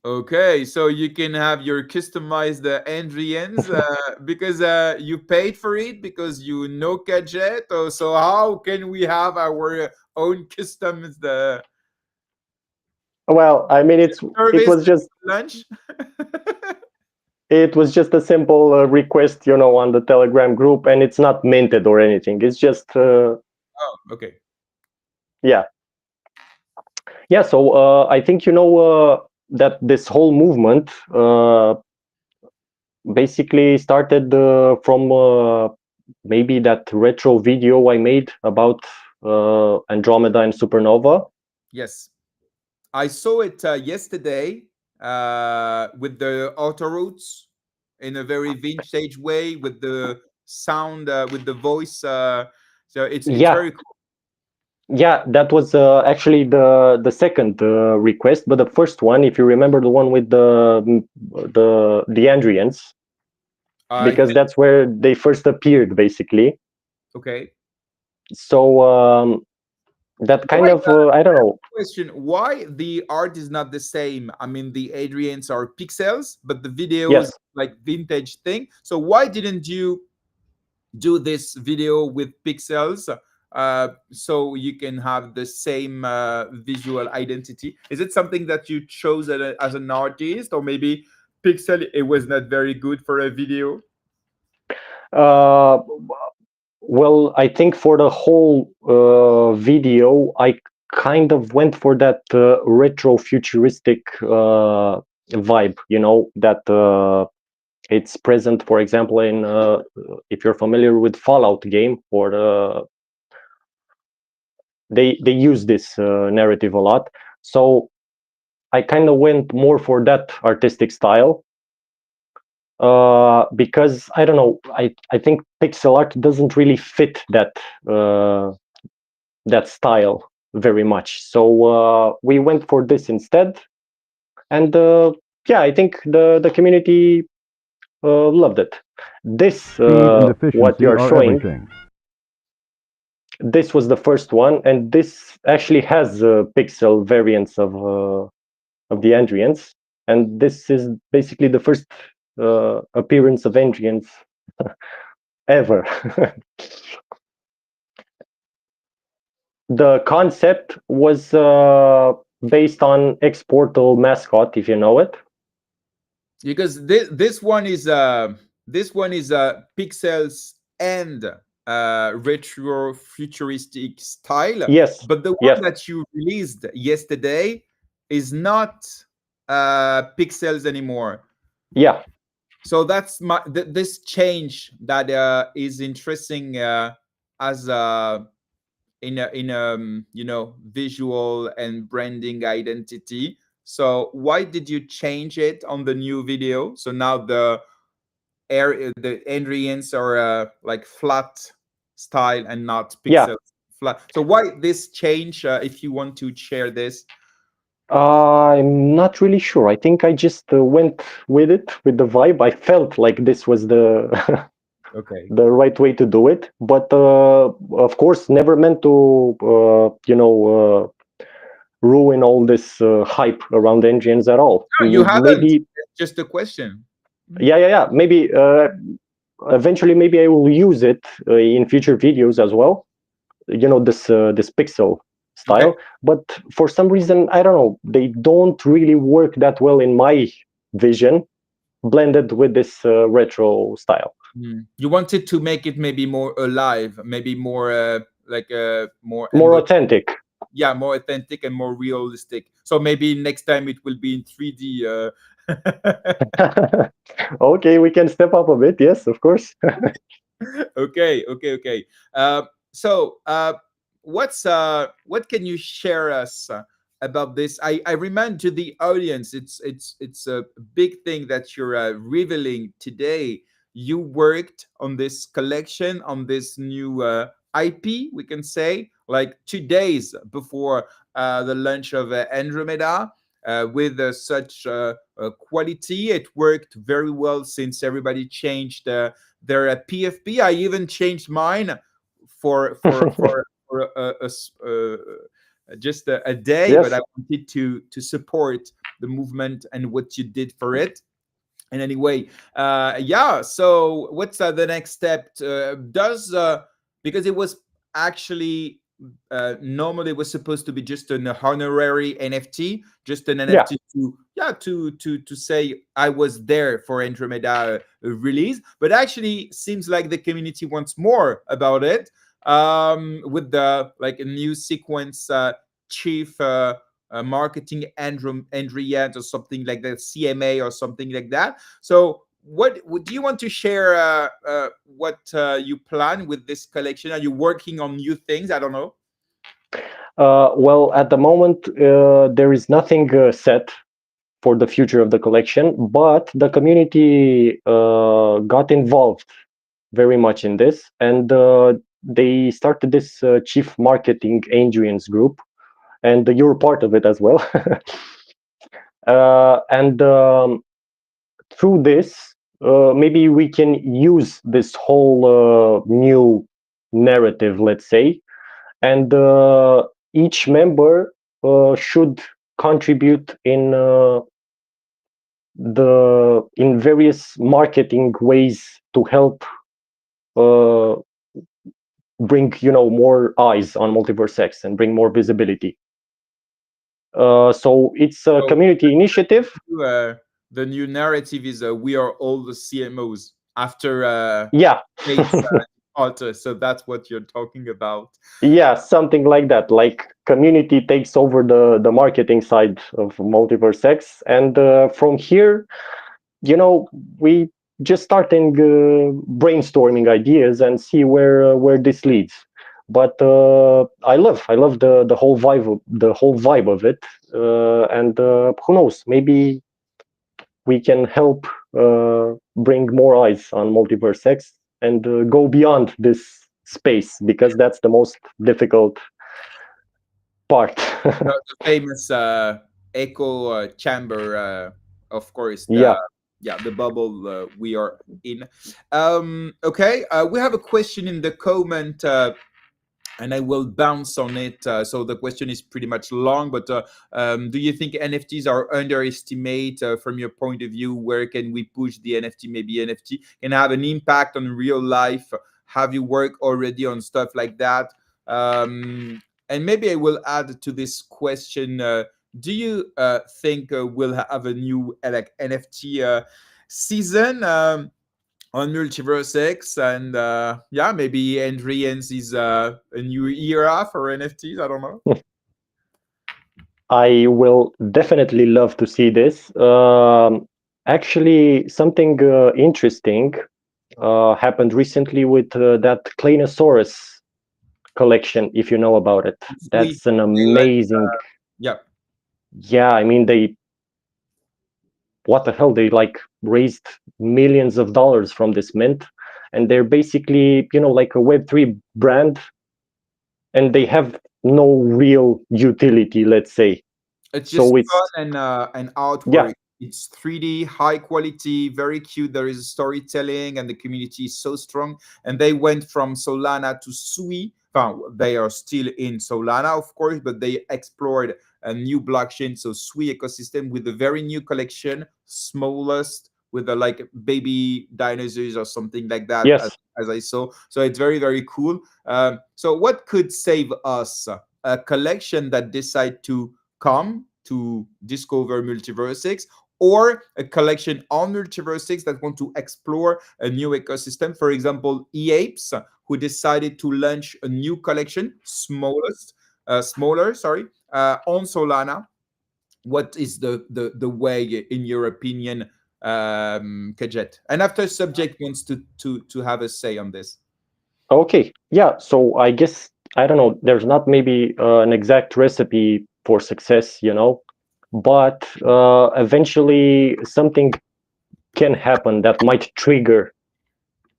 Okay, so you can have your customized Andrians because you paid for it because you know Cuget. Or so how can we have our own customs the Well, I mean, it service was just lunch? it was just a simple request, on the Telegram group, and it's not minted or anything. It's just Oh, okay. yeah. So I think that this whole movement basically started from maybe that retro video I made about Andromeda and Supernova. Yes, I saw it yesterday with the auto routes in a very vintage way with the sound with the voice. So it's Yeah, very cool. yeah, that was actually the second request, but the first one, if you remember, the one with the Andrians, I because think that's where they first appeared, basically. okay. So that kind Why of I don't know. question? Why the art is not the same? I mean, the Adrians are pixels, but the videos Yes. like vintage thing. So why didn't you do this video with pixels so you can have the same visual identity? Is it something that you chose as an artist, or maybe pixel it was not very good for a video? Uh, well, I think for the whole video, I kind of went for that retro futuristic vibe. That it's present, for example, in if you're familiar with Fallout game, or they use this narrative a lot. So I kind of went more for that artistic style because I don't know, I think pixel art doesn't really fit that style very much. So we went for this instead, and yeah, I think the community loved it. This Speed and what efficiency you're are showing. everything. This was the first one, and this actually has pixel variants of the Andrians, and this is basically the first appearance of Andrians ever. The concept was based on Exportal mascot, if you know it. Because this one is pixels and retro futuristic style, Yes, but the one yes, that you released yesterday is not pixels anymore. yeah, So that's this change that is interesting as in a visual and branding identity. So why did you change it on the new video? So now the Andrians are like flat style and not yeah. pixels flat. So why this change? If you want to share this. I'm not really sure. I think I just went with it, with the vibe. I felt like this was the Okay. the right way to do it, but of course, never meant to ruin all this hype around engines at all. No, you haven't. Maybe, It's just a question. yeah. Maybe eventually, maybe I will use it in future videos as well. This pixel Okay. style, but for some reason, I don't know, they don't really work that well in my vision, blended with this retro style. You wanted to make it maybe more alive, maybe more like more More authentic. yeah, more authentic and more realistic. So maybe next time it will be in 3D. Okay, we can step up a bit. Yes, of course. Okay. So what can you share us about this? I remind to the audience, it's a big thing that you're revealing today. You worked on this collection, on this new IP, we can say, like 2 days before the launch of Andromeda, with such quality. It worked very well since everybody changed their PFP. I even changed mine for just a day, but Yes. I wanted to support the movement and what you did for it. And anyway, yeah. So what's the next step? Does Because it was actually normally it was supposed to be just an honorary NFT, just an Yeah. NFT to say I was there for Andromeda release, but actually seems like the community wants more about it. With the like a new sequence chief. Marketing Andrian or something like that, CMA or something like that. So, what do you want to share? What you plan with this collection? Are you working on new things? I don't know. Well, at the moment, there is nothing set for the future of the collection, but the community got involved very much in this, and they started this chief marketing Adrian's group, and you're part of it as well. And through this, maybe we can use this whole new narrative, let's say, and each member should contribute in various marketing ways to help uh, bring more eyes on MultiversX and bring more visibility. So it's a So community initiative. the new narrative is we are all the CMOs after Yeah. Kate's altar. So that's what you're talking about. Yeah, something like that. Like community takes over the marketing side of MultiversX, and from here, we just starting brainstorming ideas and see where this leads. But I love the whole vibe of it, and who knows, maybe we can help bring more eyes on MultiversX and go beyond this space, because that's the most difficult part. The famous echo chamber, of course. Yeah. The bubble we are in. Okay, we have a question in the comment. And I will bounce on it. So the question is pretty much long, but do you think NFTs are underestimated from your point of view? Where can we push the NFT? Maybe NFT can have an impact on real life. Have you worked already on stuff like that? And maybe I will add to this question. Do you think we'll have a new like NFT season? On MultiversX, and yeah, maybe Andrian's is a new era for NFTs. I don't know. I will definitely love to see this. Actually, something interesting happened recently with that Claynosaurus collection, if you know about it. We That's an they like amazing. yeah. Yeah, I mean, what the hell? They like raised millions of dollars from this mint, and they're basically, like a Web3 brand, and they have no real utility, let's say. It's just So it's, fun and yeah. artwork. It's 3D, high quality, very cute. There is storytelling, and the community is so strong. And they went from Solana to Sui. Well, they are still in Solana, of course, but they explored a new blockchain, so Sui ecosystem, with a very new collection, smallest, with a like baby dinosaurs or something like that, Yes. as I saw. So it's very very cool. So what could save us? A collection that decide to come to discover MultiversX, or a collection on MultiversX that want to explore a new ecosystem. For example, eApes, who decided to launch a new collection, smaller, sorry, on Solana. What is the way, in your opinion, Cuget? And after subject wants to have a say on this. Okay. Yeah. So I guess I don't know, there's not maybe an exact recipe for success, but eventually something can happen that might trigger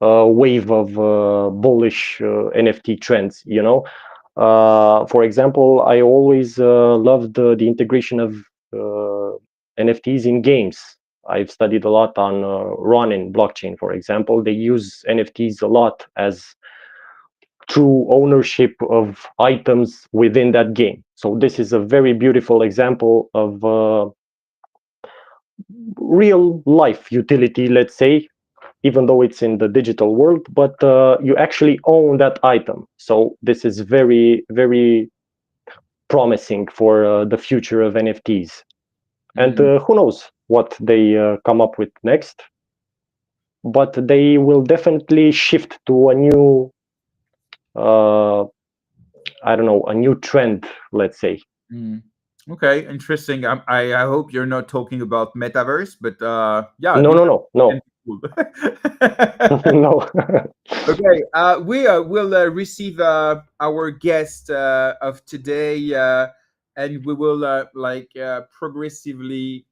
a wave of bullish NFT trends, For example, I always loved the integration of NFTs in games. I've studied a lot on Ronin blockchain, for example. They use NFTs a lot as true ownership of items within that game. So this is a very beautiful example of real life utility, let's say, even though it's in the digital world, but you actually own that item. So this is very, very promising for the future of NFTs. And who knows what they come up with next, but they will definitely shift to a new, I don't know, a new trend, let's say. Okay, interesting. I hope you're not talking about metaverse, but yeah. No. Cool. No. Okay, we will receive our guest of today, and we will progressively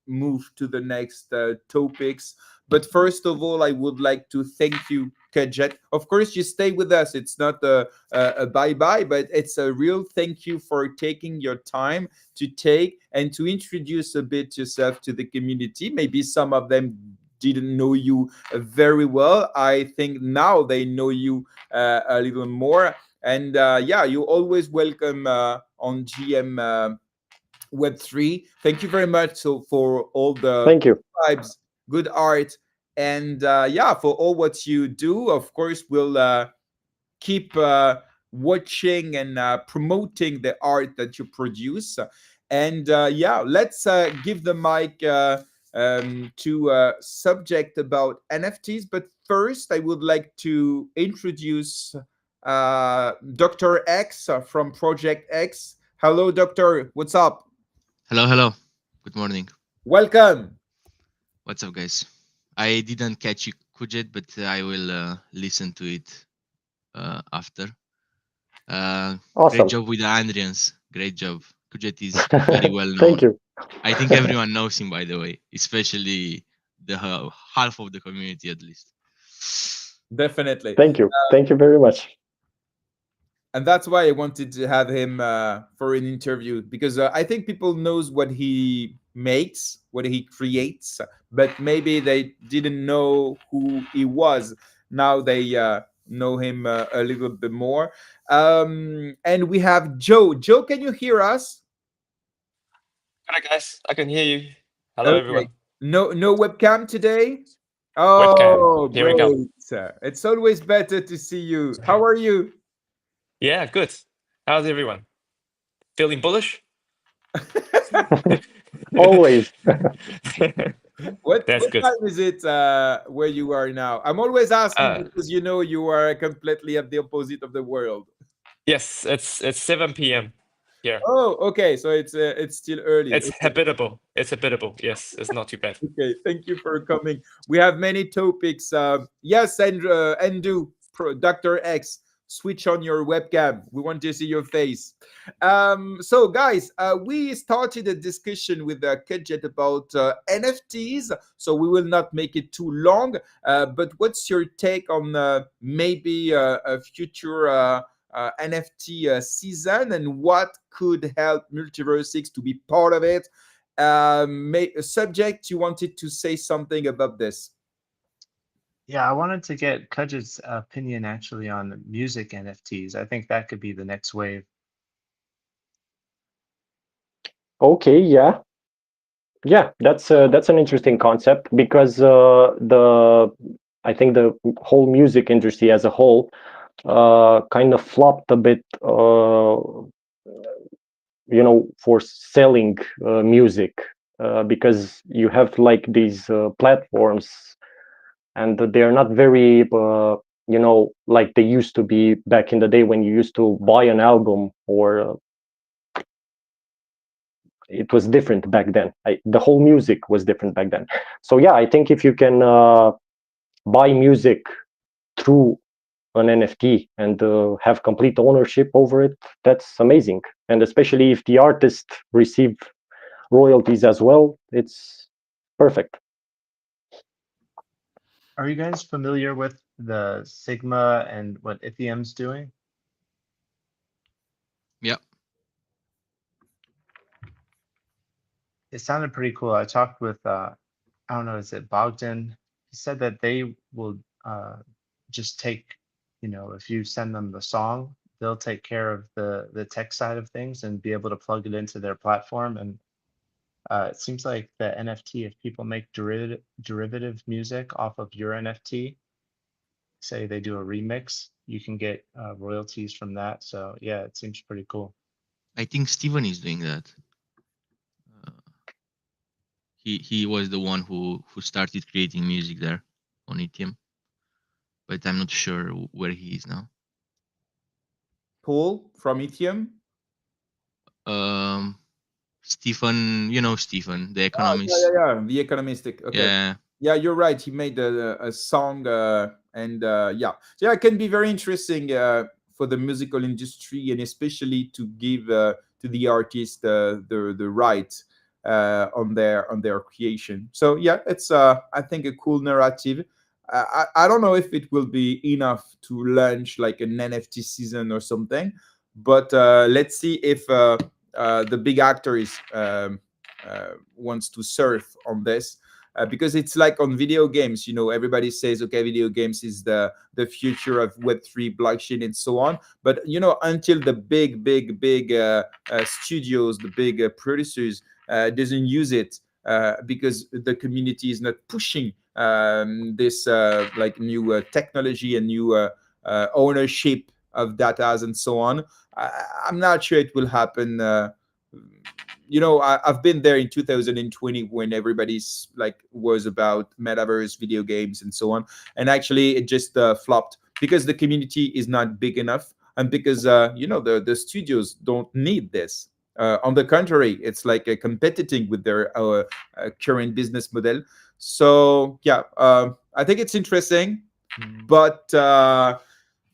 move to the next topics. But first of all, I would like to thank you, Cuget. Of course, you stay with us. It's not a bye-bye, but it's a real thank you for taking your time to take and to introduce a bit yourself to the community. Maybe some of them didn't know you very well. I think now they know you a little more. And yeah, you're always welcome on GM Web3. Thank you very much for all the Thank you. vibes, good art, and yeah, for all what you do. Of course, we'll keep watching and promoting the art that you produce. And yeah, let's give the mic to a subject about NFTs. But first, I would like to introduce Dr. X from Project X. Hello, Doctor. What's up? Hello. Good morning. Welcome. What's up, guys? I didn't catch you, Cuget, but I will listen to it after. Awesome. Great job with the Andrians. Great job. Cuget is very well known. Thank you. I think everyone knows him, by the way, especially the half of the community at least. Definitely. Thank you. Thank you very much. And that's why I wanted to have him for an interview, because I think people knows what he makes, what he creates, but maybe they didn't know who he was. Now they know him a little bit more. And we have Joe. Joe, can you hear us? Hi guys, I can hear you. Hello everyone. No webcam today? Webcam. Oh, Here we great. go. It's always better to see you. How are you? Yeah, good. How's everyone? Feeling bullish? Always. What good. time is it where you are now? I'm always asking because you are completely at the opposite of the world. Yes, it's 7 p.m. here. Oh, okay. So it's still early. It's habitable. It's habitable. Yes, it's not too bad. Okay, thank you for coming. We have many topics. Yes, and Dr. X, switch on your webcam. We want to see your face. So, guys, we started a discussion with Cuget about NFTs. So we will not make it too long. But what's your take on maybe a future NFT season, and what could help MultiversX to be part of it? A subject, you wanted to say something about this? Yeah, I wanted to get Cuget's opinion actually on music NFTs. I think that could be the next wave. Okay, yeah, that's an interesting concept, because I think the whole music industry as a whole kind of flopped a bit, for selling music, because you have like these platforms, and they're not very like they used to be back in the day, when you used to buy an album, or it was different back then. The whole music was different back then. So yeah, I think if you can buy music through an NFT and have complete ownership over it, that's amazing. And especially if the artist receive royalties as well, it's perfect. Are you guys familiar with the Sigma and what Ethereum's doing? Yeah. It sounded pretty cool. I talked with I don't know, is it Bogdan? He said that they will just take, if you send them the song, they'll take care of the tech side of things and be able to plug it into their platform. And it seems like the NFT, if people make derivative music off of your NFT, say they do a remix, you can get royalties from that. So yeah, it seems pretty cool. I think Steven is doing that. He was the one who started creating music there on Ethereum, but I'm not sure where he is now. Paul from Ethereum. Stephen, Stephen, the Oh, economist. yeah, the economist. Okay. Yeah, you're right. He made a song, and yeah, so yeah, it can be very interesting for the musical industry, and especially to give to the artist the right on their creation. So yeah, it's I think a cool narrative. I don't know if it will be enough to launch like an NFT season or something, but let's see if the big actors wants to surf on this. Because it's like on video games, everybody says, okay, video games is the future of Web3 blockchain and so on. But until the big studios, the big producers doesn't use it because the community is not pushing this like new technology and new ownership of data and so on. I'm not sure it will happen. I've been there in 2020 when everybody's like was about metaverse, video games, and so on, and actually it just flopped because the community is not big enough, and because the studios don't need this. On the contrary, it's like competing with their current business model. So yeah, I think it's interesting, but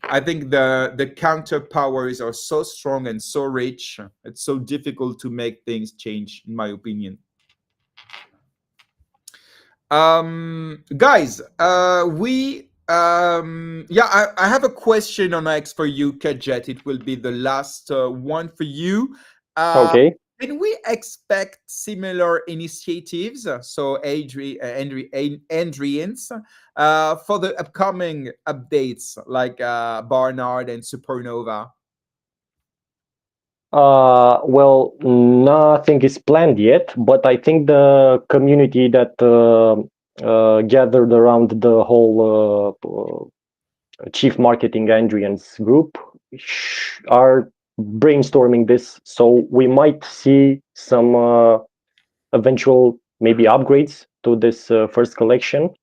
I think the counter powers are so strong and so rich. It's so difficult to make things change, in my opinion. Guys, I have a question on X for you, Cuget. It will be the last one for you. Okay. Can we expect similar initiatives, so Adrian's, for the upcoming updates like Barnard and Supernova? Well, nothing is planned yet, but I think the community that gathered around the whole chief marketing Andrian's group are brainstorming this. So we might see some eventual maybe upgrades to this first collection,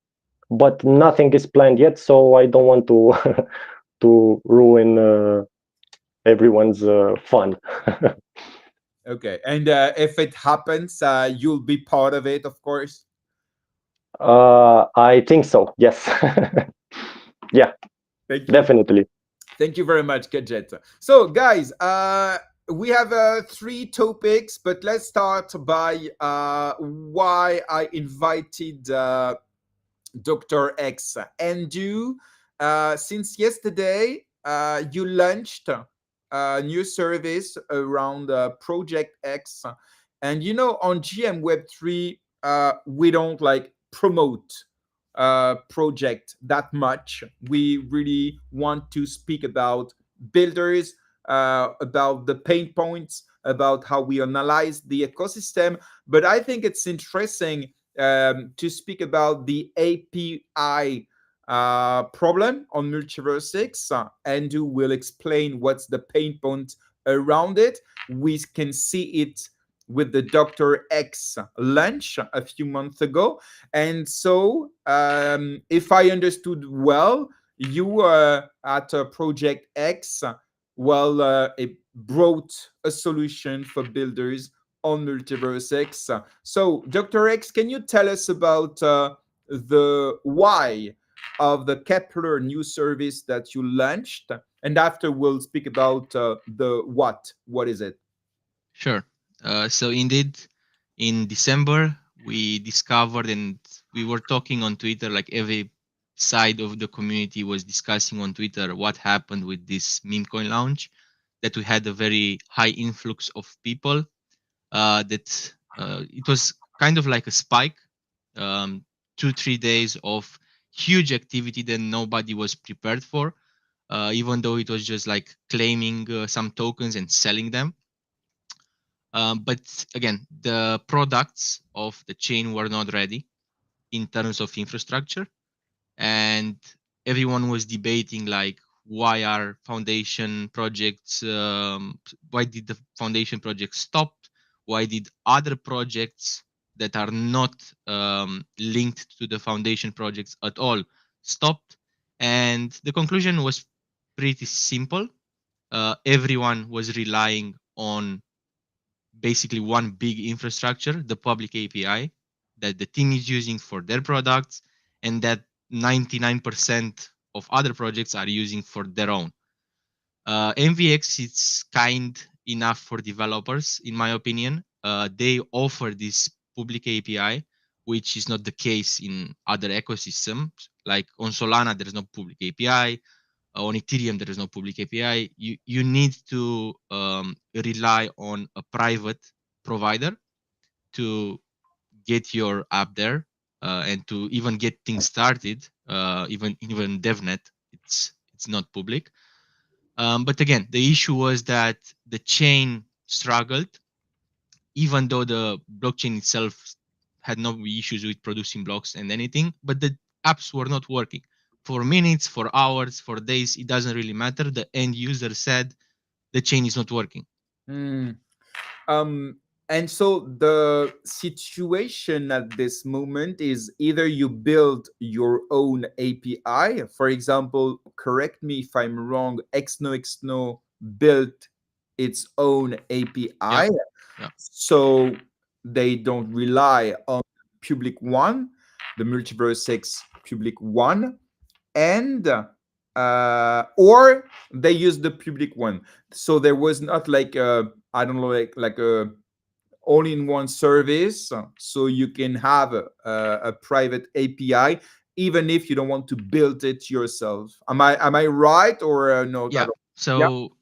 but nothing is planned yet. So I don't want to to ruin everyone's fun. Okay, and if it happens, you'll be part of it, of course. I think so. Yes. Yeah. Thank you. Definitely. Thank you very much, Cuget. So, guys, we have 3 topics, but let's start by why I invited Dr. X. And you, since yesterday, you launched a new service around Project X. And on GM Web3, we don't like promote project that much. We really want to speak about builders, about the pain points, about how we analyze the ecosystem. But I think it's interesting to speak about the API problem on MultiversX, and who will explain what's the pain point around it. We can see it with the Dr. X launch a few months ago. And so, if I understood well, you at Project X, it brought a solution for builders on MultiversX. So, Dr. X, can you tell us about the why of the Kelpler new service that you launched, and after we'll speak about the what. What is it? Sure. So indeed, in December, we discovered, and we were talking on Twitter, like every side of the community was discussing on Twitter what happened with this meme coin launch, that we had a very high influx of people, that it was kind of like a spike, 2-3 days of huge activity that nobody was prepared for, even though it was just like claiming some tokens and selling them. But again, the products of the chain were not ready in terms of infrastructure, and everyone was debating like, why are foundation projects? Why did the foundation project stop? Why did other projects that are not linked to the foundation projects at all stopped? And the conclusion was pretty simple. Everyone was relying on basically one big infrastructure, the public API that the team is using for their products, and that 99% of other projects are using for their own. MVX is kind enough for developers, in my opinion. They offer this public API, which is not the case in other ecosystems. Like on Solana, there is no public API. On Ethereum, there is no public API. You need to rely on a private provider to get your app there, and to even get things started. Even DevNet, it's not public. But again, the issue was that the chain struggled, even though the blockchain itself had no issues with producing blocks and anything, but the apps were not working. For minutes, for hours, for days, it doesn't really matter. The end user said the chain is not working. Mm. And so the situation at this moment is either you build your own API. For example, correct me if I'm wrong, Xno built its own API. Yeah. So they don't rely on public one, the MultiversX public one, and or they use the public one. So there was not like I don't know, like a all-in-one service, so you can have a private API even if you don't want to build it yourself. Am I right or no? Yeah. So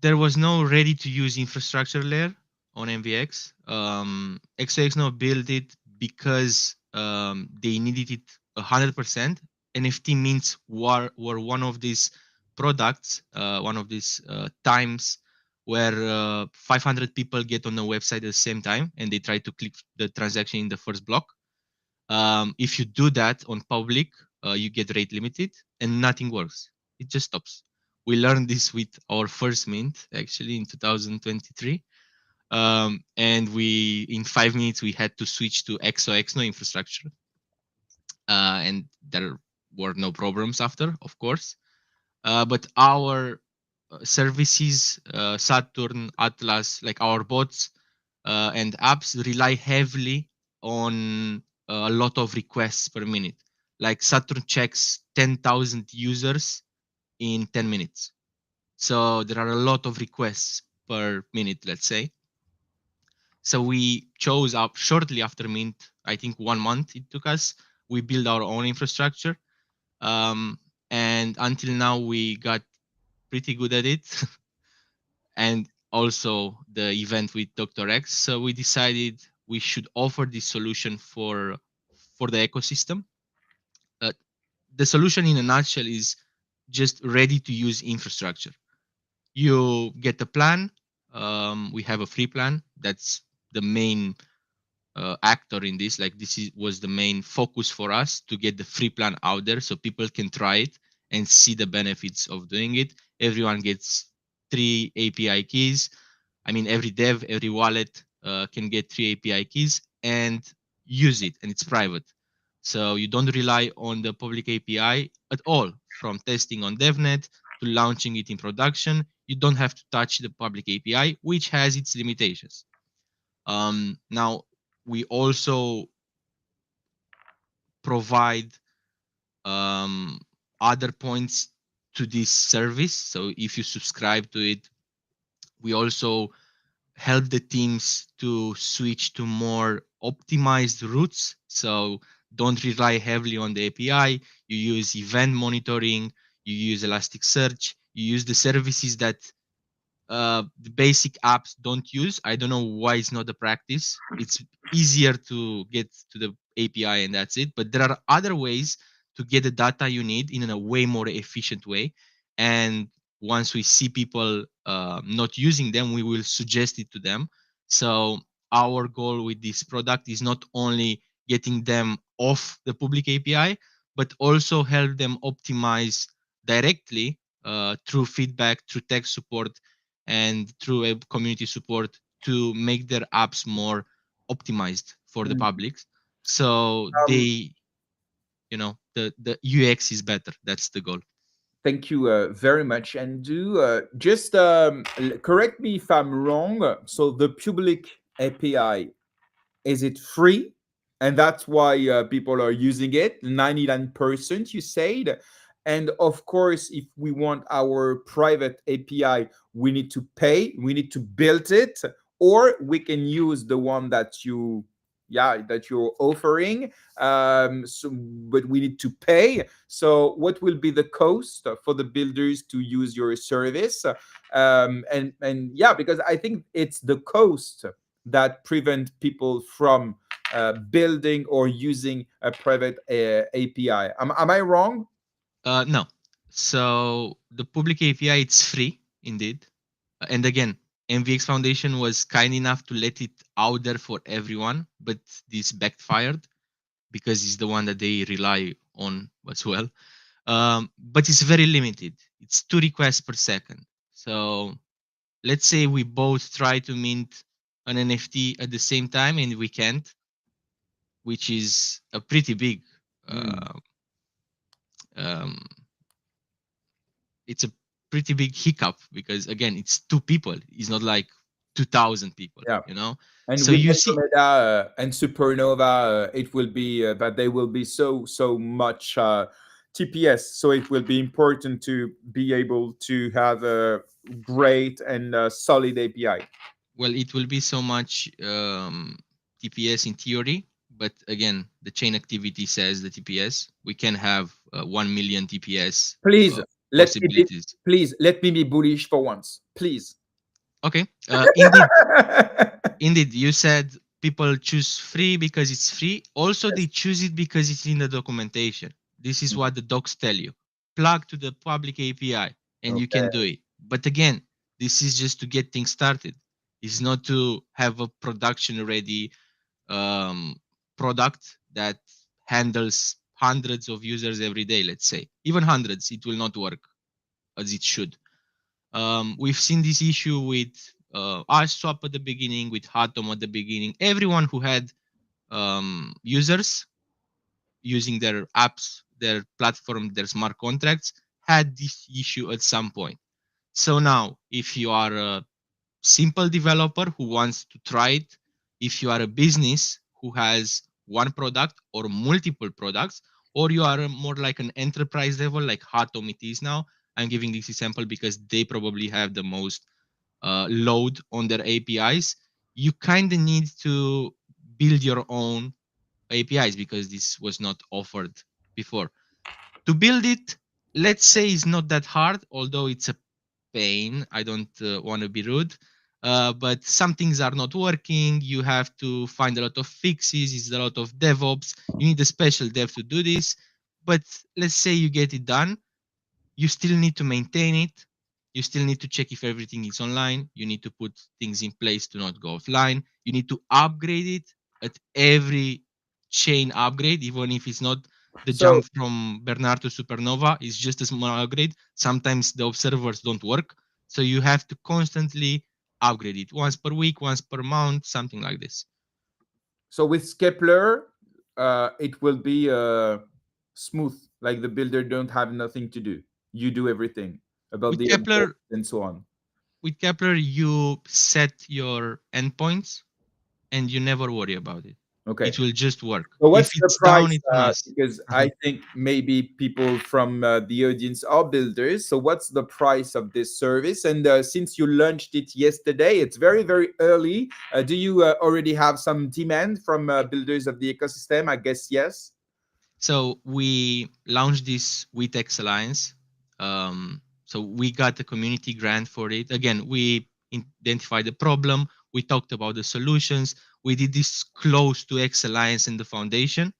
there was no ready-to-use infrastructure layer on MVX. XOXNO built it because they needed it 100%. NFT mints were one of these products, one of these times where 500 people get on the website at the same time and they try to click the transaction in the first block. If you do that on public, you get rate limited and nothing works. It just stops. We learned this with our first mint actually in 2023. And in 5 minutes, we had to switch to XOXNO infrastructure. And there were no problems after, of course. But our services, Saturn, Atlas, like our bots and apps rely heavily on a lot of requests per minute. Like Saturn checks 10,000 users in 10 minutes. So there are a lot of requests per minute, let's say. So we chose up shortly after mint, I think 1 month it took us. We built our own infrastructure. And until now, we got pretty good at it. And also the event with Dr. X. So we decided we should offer this solution for the ecosystem. The solution in a nutshell is just ready to use infrastructure. You get a plan. We have a free plan. That's the main actor in this. Like was the main focus for us to get the free plan out there so people can try it and see the benefits of doing it. Everyone gets 3 API keys. I mean, every dev, every wallet can get 3 API keys and use it, and it's private. So you don't rely on the public API at all, from testing on DevNet to launching it in production. You don't have to touch the public API, which has its limitations. Now, we also provide other points to this service. So if you subscribe to it, we also help the teams to switch to more optimized routes. So don't rely heavily on the API. You use event monitoring, you use Elasticsearch, you use the services that the basic apps don't use. I don't know why it's not a practice. It's easier to get to the API and that's it. But there are other ways to get the data you need in a way more efficient way. And once we see people not using them, we will suggest it to them. So our goal with this product is not only getting them off the public API, but also help them optimize directly through feedback, through tech support, and through a community support to make their apps more optimized for the public. So they, the UX is better. That's the goal. Thank you very much. And do just correct me if I'm wrong. So the public API, is it free? And that's why people are using it. 99%, you said. And of course, if we want our private API, we need to pay. We need to build it, or we can use the one that you're offering. But we need to pay. So what will be the cost for the builders to use your service? And yeah, because I think it's the cost that prevent people from building or using a private API. Am I wrong? No. So the public API, it's free indeed. And again, MVX Foundation was kind enough to let it out there for everyone, but this backfired because it's the one that they rely on as well. But it's very limited. It's 2 requests per second. So let's say we both try to mint an NFT at the same time and we can't, which is a pretty big, it's a pretty big hiccup because again, it's 2 people. It's not like 2,000 people, And so with you see, and Supernova, it will be that they will be so much TPS. So it will be important to be able to have a great and solid API. Well, it will be so much TPS in theory, but again, the chain activity says the TPS. We can have 1 million TPS. Please, possibilities. Let me be bullish for once, please. Okay. Indeed, you said people choose free because it's free. Also, they choose it because it's in the documentation. This is what the docs tell you. Plug to the public API and you can do it. But again, this is just to get things started. It's not to have a production ready product that handles hundreds of users every day, let's say. Even hundreds, it will not work as it should. We've seen this issue with swap at the beginning, with Atom at the beginning. Everyone who had users using their apps, their platform, their smart contracts had this issue at some point. So now, if you are a simple developer who wants to try it, if you are a business who has one product or multiple products, or you are more like an enterprise level, like Atom it is now. I'm giving this example because they probably have the most load on their APIs. You kind of need to build your own APIs because this was not offered before. To build it, let's say it's not that hard, although it's a pain. I don't want to be rude, but some things are not working. You have to find a lot of fixes. It's a lot of DevOps. You need a special dev to do this. But let's say you get it done. You still need to maintain it. You still need to check if everything is online. You need to put things in place to not go offline. You need to upgrade it at every chain upgrade, even if it's not the jump from Bernard to Supernova. It's just a small upgrade. Sometimes the observers don't work. So you have to constantly upgrade it once per week, once per month, something like this. So with Kelpler, it will be smooth. Like the builder don't have nothing to do. You do everything about the Kelpler and so on. With Kelpler, you set your endpoints and you never worry about it. Okay. It will just work. So what's If the it's down, price? it's on us. Because I think maybe people from the audience are builders. So what's the price of this service? And since you launched it yesterday, it's very, very early. Do you already have some demand from builders of the ecosystem? I guess yes. So we launched this with X Alliance. So we got the community grant for it. Again, we identified the problem. We talked about the solutions. We did this close to X Alliance and the foundation.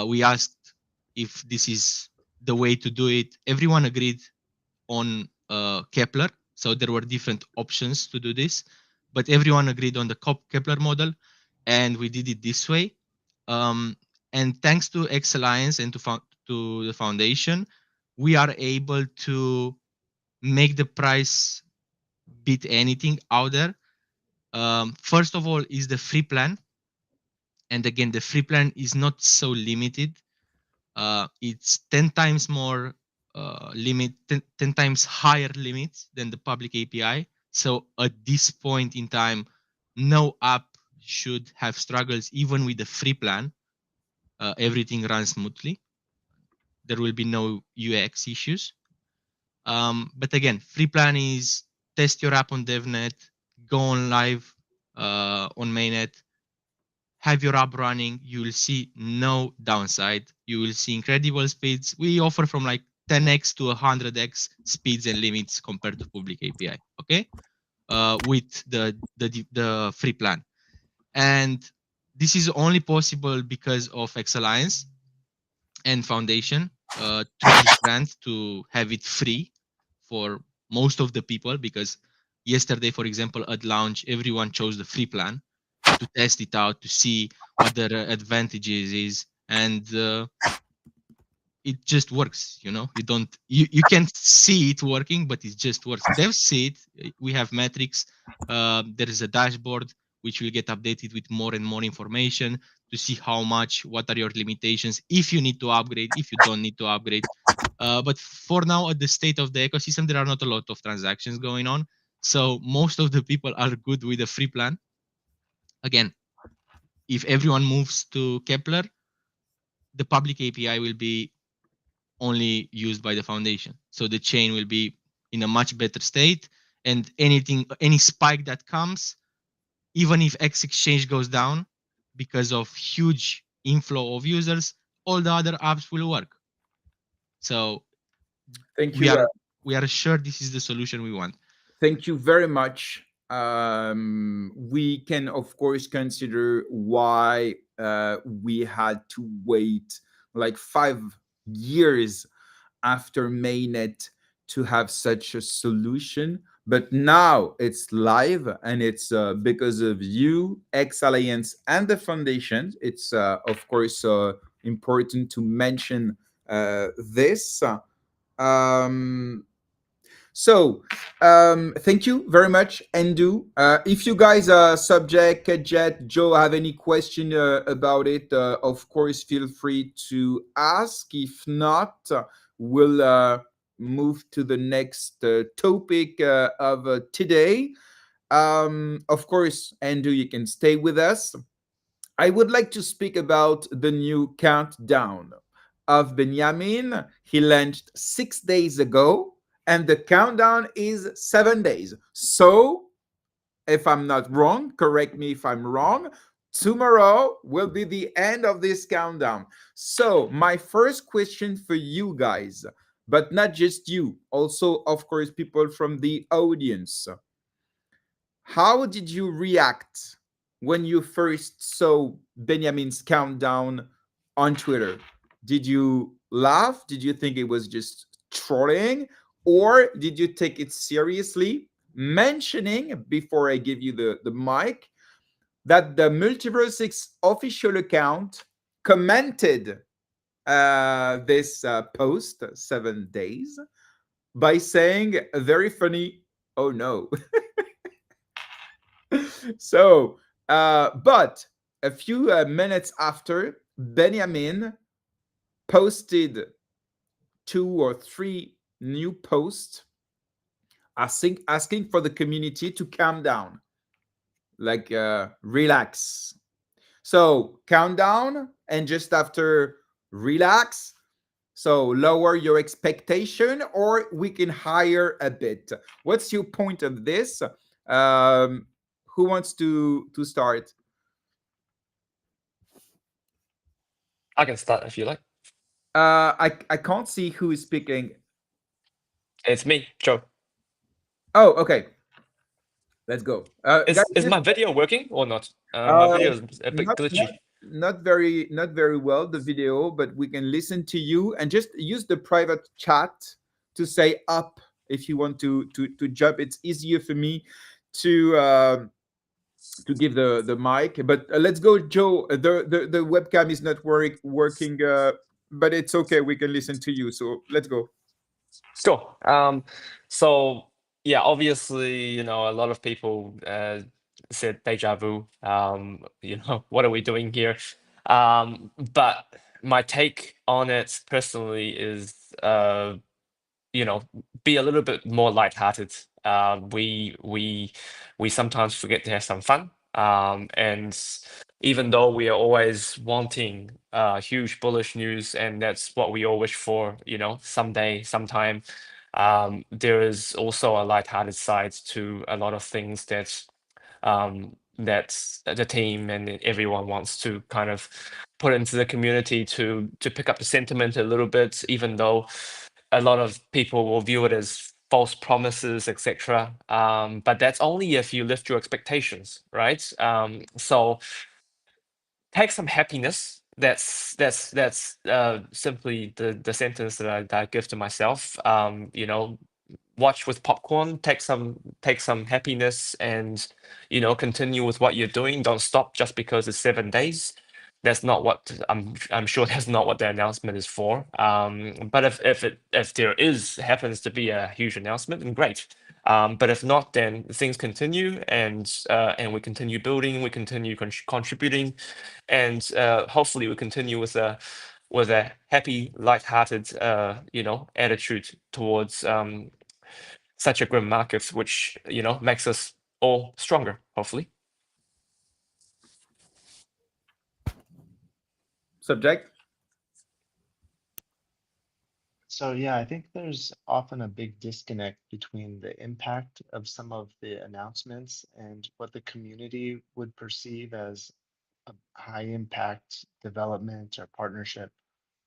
We asked if this is the way to do it. Everyone agreed on Kelpler. So there were different options to do this, but everyone agreed on the Kelpler model, and we did it this way. And thanks to X Alliance and to the foundation, we are able to make the price beat anything out there. First of all is the free plan. And again, the free plan is not so limited. It's 10 times more limit, 10 times higher limits than the public API. So at this point in time, no app should have struggles even with the free plan. Everything runs smoothly. There will be no UX issues. But again, free plan is test your app on DevNet, go on live on mainnet, have your app running. You will see no downside. You will see incredible speeds. We offer from like 10x to 100x speeds and limits compared to public API. Okay, with the free plan, and this is only possible because of X Alliance and Foundation through this grant to have it free for most of the people. Because yesterday, for example, at launch, everyone chose the free plan to test it out to see what the advantages is, and it just works. You can't see it working, but it just works. Devs see it. We have metrics. There is a dashboard which will get updated with more and more information to see how much, what are your limitations, if you need to upgrade, if you don't need to upgrade. But for now, at the state of the ecosystem, there are not a lot of transactions going on, so most of the people are good with the free plan. Again, if everyone moves to Kelpler, the public API will be only used by the foundation. So the chain will be in a much better state, and any spike that comes, even if X exchange goes down because of huge inflow of users, all the other apps will work. So Thank you. We are sure this is the solution we want. Thank you very much. We can, of course, consider why we had to wait like 5 years after mainnet to have such a solution. But now it's live, and it's because of you, X Alliance, and the foundation. It's, of course, important to mention this. So thank you very much, Endu. If you guys, Subject, Jet, Joe, have any question about it, of course, feel free to ask. If not, we'll move to the next topic of today. Of course, Endu, you can stay with us. I would like to speak about the new countdown of Beniamin. He launched 6 days ago, and the countdown is 7 days. So, if I'm not wrong, correct me if I'm wrong, tomorrow will be the end of this countdown. So, my first question for you guys, but not just you, also, of course, people from the audience. How did you react when you first saw Beniamin's countdown on Twitter? Did you laugh? Did you think it was just trolling? Or did you take it seriously? Mentioning, before I give you the mic, that the MultiversX official account commented this post, 7 days, by saying a very funny, "Oh no." So, but a few minutes after, Beniamin posted 2 or 3 new posts asking for the community to calm down, like relax. So countdown, and just after relax. So lower your expectation, or we can higher a bit. What's your point of this? Who wants to start? I can start if you like. I can't see who is speaking. It's me, Joe. Oh, okay. Let's go. Is Guys, my video working or not? My video is a bit not, glitchy. not very well, the video, but we can listen to you, and just use the private chat to say up if you want to jump. It's easier for me to give the mic, but let's go, Joe. The webcam is not working, but it's okay, we can listen to you, so let's go. Sure. So yeah, obviously, a lot of people said deja vu. What are we doing here? But my take on it personally is, be a little bit more lighthearted. We sometimes forget to have some fun. And even though we are always wanting huge bullish news, and that's what we all wish for, someday, sometime, there is also a lighthearted side to a lot of things that the team and everyone wants to kind of put into the community to pick up the sentiment a little bit, even though a lot of people will view it as false promises, etc. But that's only if you lift your expectations, right? So take some happiness. That's simply the sentence that I give to myself. Watch with popcorn. Take some happiness, and continue with what you're doing. Don't stop just because it's 7 days. That's not what I'm sure that's not what the announcement is for. But if there happens to be a huge announcement, then great. But if not, then things continue, and we continue building, we continue contributing, and hopefully we continue with a happy, light-hearted attitude towards such a grim market, which makes us all stronger, hopefully. Subject. So yeah, I think there's often a big disconnect between the impact of some of the announcements and what the community would perceive as a high impact development or partnership.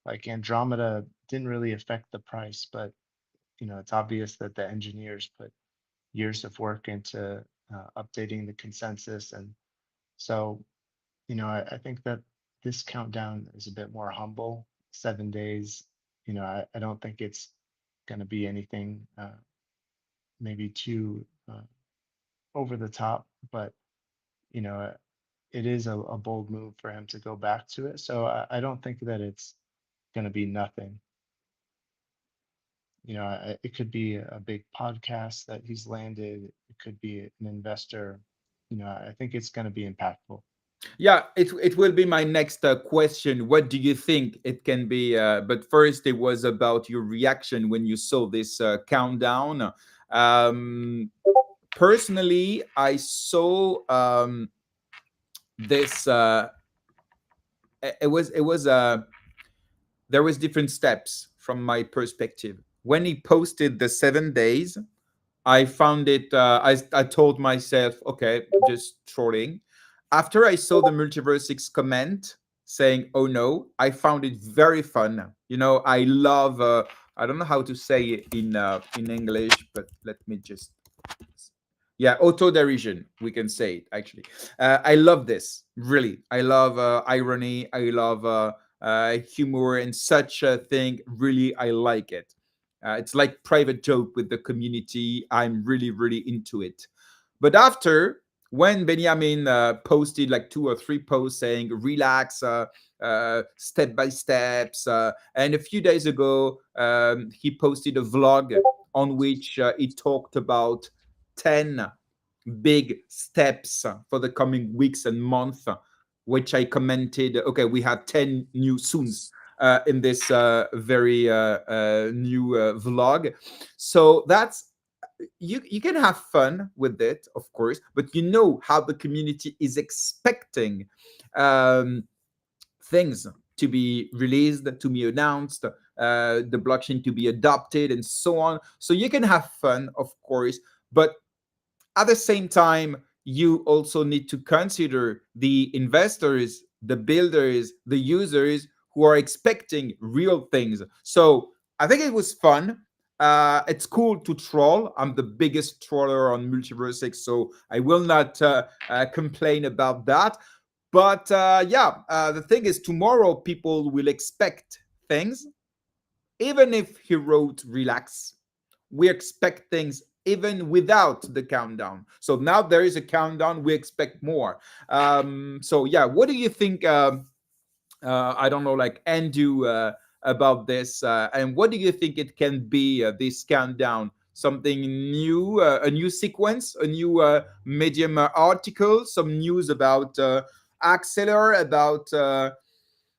Like Andromeda didn't really affect the price, but it's obvious that the engineers put years of work into updating the consensus. And so, I think that this countdown is a bit more humble. 7 days, I don't think it's going to be anything maybe too over the top, but you know, uh, it is a bold move for him to go back to it. So I don't think that it's going to be nothing. It could be a big podcast that he's landed. It could be an investor. I think it's going to be impactful. Yeah, it will be my next question. What do you think it can be? But first, it was about your reaction when you saw this countdown. Personally, I saw this. It was there was different steps from my perspective. When he posted the 7 days, I found it. I told myself, okay, just trolling. After I saw the MultiversX comment saying, "Oh no," I found it very fun. I love. I don't know how to say it in English, but let me just. Yeah, auto derision. We can say it actually. I love this. Really, I love irony. I love humor and such a thing. Really, I like it. It's like private joke with the community. I'm really, really into it. But after, when Beniamin posted like 2 or 3 posts saying relax, step by steps, and a few days ago he posted a vlog on which he talked about 10 big steps for the coming weeks and months, which I commented. Okay, we have 10 new soons in this very new vlog. So that's you can have fun with it, of course, but you know how the community is expecting um, things to be released, to be announced, the blockchain to be adopted, and so on. So you can have fun, of course, but at the same time, you also need to consider the investors, the builders, the users who are expecting real things. So I think it was fun. It's cool to troll. I'm the biggest troller on MultiversX, so I will not complain about that. But the thing is, tomorrow people will expect things. Even if he wrote relax, we expect things even without the countdown. So now there is a countdown, we expect more. So yeah, what do you think? I don't know, like Andrew, about this, and what do you think it can be? This countdown, something new, a new sequence, a new Medium article, some news about Axelar, about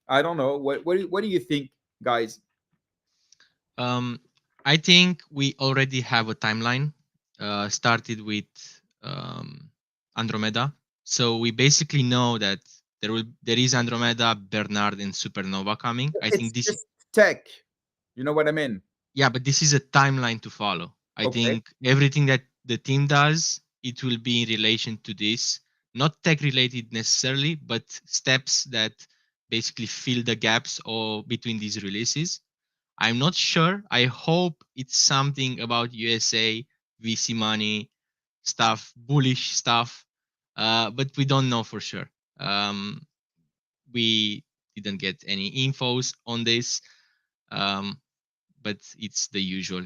I don't know. What do you think, guys? I think we already have a timeline. Started with Andromeda, so we basically know that there is Andromeda, Bernard, and Supernova coming. I It's think this, just tech. You know what I mean? yeah, but this is a timeline to follow. I Okay. think everything that the team does, it will be in relation to this, not tech related necessarily, but steps that basically fill the gaps or between these releases. I'm not sure. I hope it's something about USA, VC money, stuff, bullish stuff, but we don't know for sure. We didn't get any infos on this, um, but it's the usual,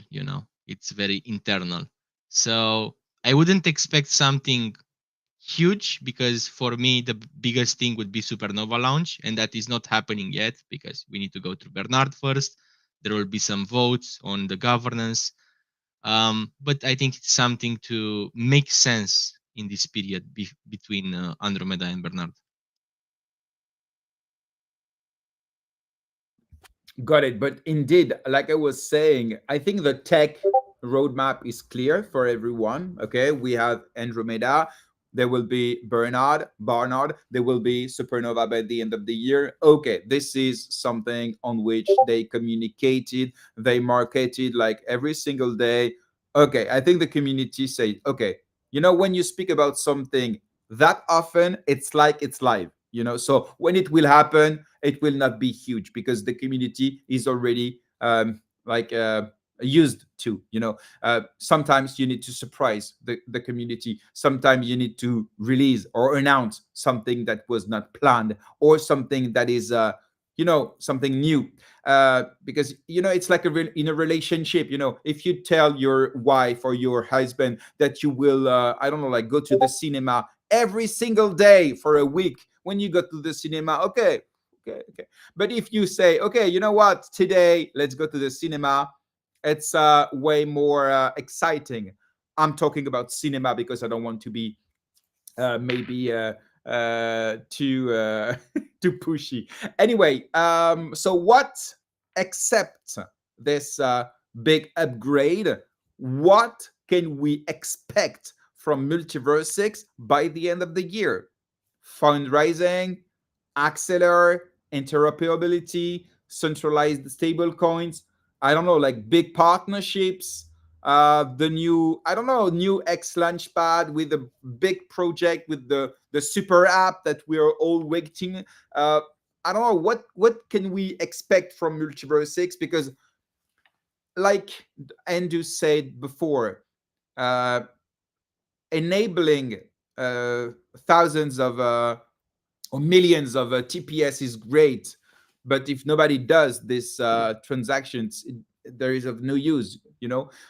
it's very internal. So I wouldn't expect something huge because for me, the biggest thing would be Supernova launch, and that is not happening yet because we need to go through Bernard first. There will be some votes on the governance. But I think it's something to make sense in this period between Andromeda and Bernard. Got it. But indeed, like I was saying, I think the tech roadmap is clear for everyone. Okay. We have Andromeda. There will be Barnard. There will be Supernova by the end of the year. Okay. This is something on which they communicated, they marketed like every single day. Okay. I think the community said, okay, when you speak about something that often, it's like it's live. So when it will happen, it will not be huge because the community is already like used to. Sometimes you need to surprise the community. Sometimes you need to release or announce something that was not planned, or something that is something new, because it's like in a relationship. If you tell your wife or your husband that you will I don't know, like go to the cinema every single day for a week, when you go to the cinema, okay. But if you say, okay, you know what, today let's go to the cinema, it's way more exciting. I'm talking about cinema because I don't want to be maybe too too pushy. Anyway, so what, except this big upgrade, what can we expect from MultiversX by the end of the year? Fundraising, Axelar, interoperability, centralized stable coins. I don't know, like big partnerships. The new, I don't know, new X Launchpad with a big project with the super app that we are all waiting. I don't know what can we expect from MultiversX, because like Andrew said before, uh, enabling thousands of or millions of TPS is great, but if nobody does this transactions, there is of no use.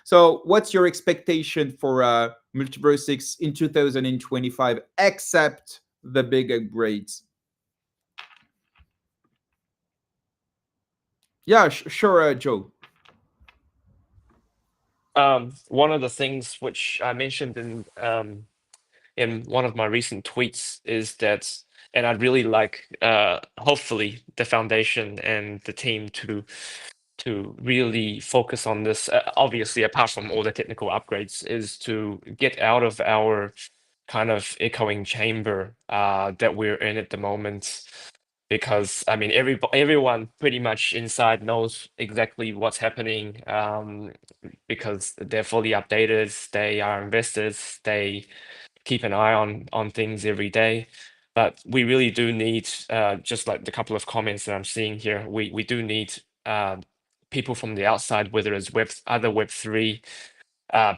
So what's your expectation for MultiversX in 2025, except the big upgrades? Yeah, sure, Joe. One of the things which I mentioned in one of my recent tweets is that, and I'd really like, hopefully, the foundation and the team to to really focus on this, obviously, apart from all the technical upgrades, is to get out of our kind of echoing chamber that we're in at the moment. Because I mean, everyone pretty much inside knows exactly what's happening, because they're fully updated, they are investors, they keep an eye on things every day. But we really do need, just like the couple of comments that I'm seeing here, we do need people from the outside, whether it's other Web3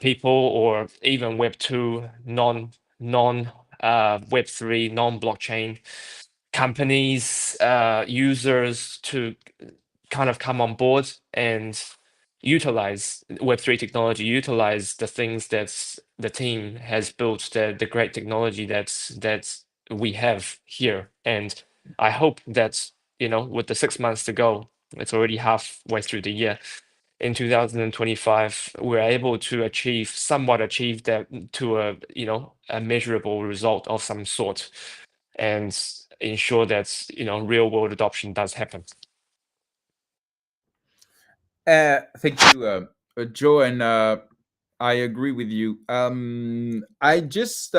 people or even Web2 non Web3 non-blockchain companies, users, to kind of come on board and utilize Web3 technology, utilize the things that the team has built, the great technology that we have here. And I hope that, you know, with the 6 months to go, it's already halfway through the year. In 2025, we're able to somewhat achieve that to a measurable result of some sort, and ensure that, you know, real world adoption does happen. Thank you, Joe, and I agree with you. I just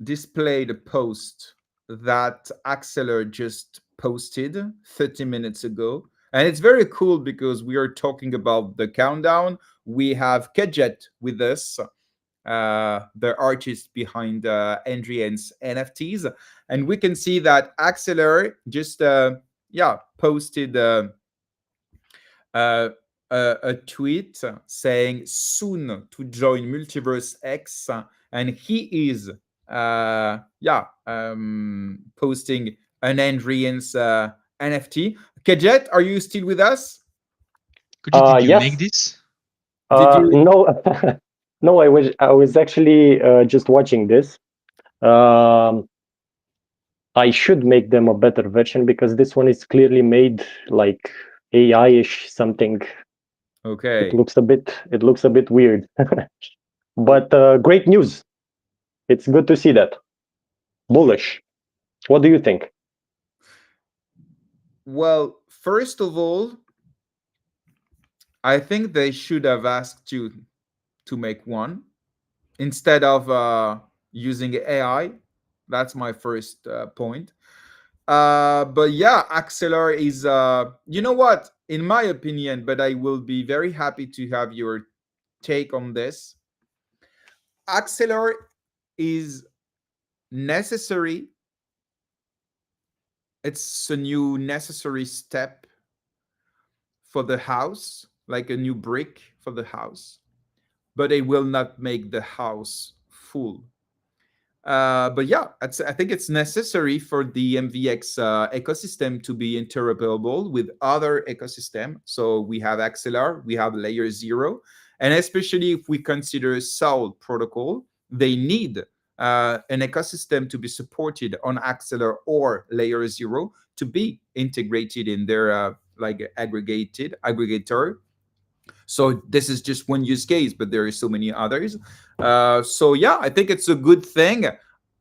displayed a post that Axelar just posted 30 minutes ago. And it's very cool because we are talking about the countdown. We have Cuget with us, the artist behind Andrian's NFTs. And we can see that Axelar just posted a tweet saying soon to join MultiversX, and he is posting an Andrian's NFT. Kajet, are you still with us? Did you Yes. make this? No, no. I was actually just watching this. I should make them a better version because this one is clearly made like AI-ish something. Okay. It looks a bit weird. But great news. It's good to see that. Bullish. What do you think? Well, first of all, I think they should have asked you to make one instead of using AI. That's my first point. But yeah, Axelar is, you know what, in my opinion, but I will be very happy to have your take on this. Axelar is necessary. It's a new necessary step for the house, like a new brick for the house, but it will not make the house full. But yeah, I think it's necessary for the MVX ecosystem to be interoperable with other ecosystem. So we have Axelar, we have Layer 0, and especially if we consider Sol protocol, they need an ecosystem to be supported on Axelar or Layer 0 to be integrated in their aggregator. So this is just one use case, but there are so many others. So yeah, I think it's a good thing.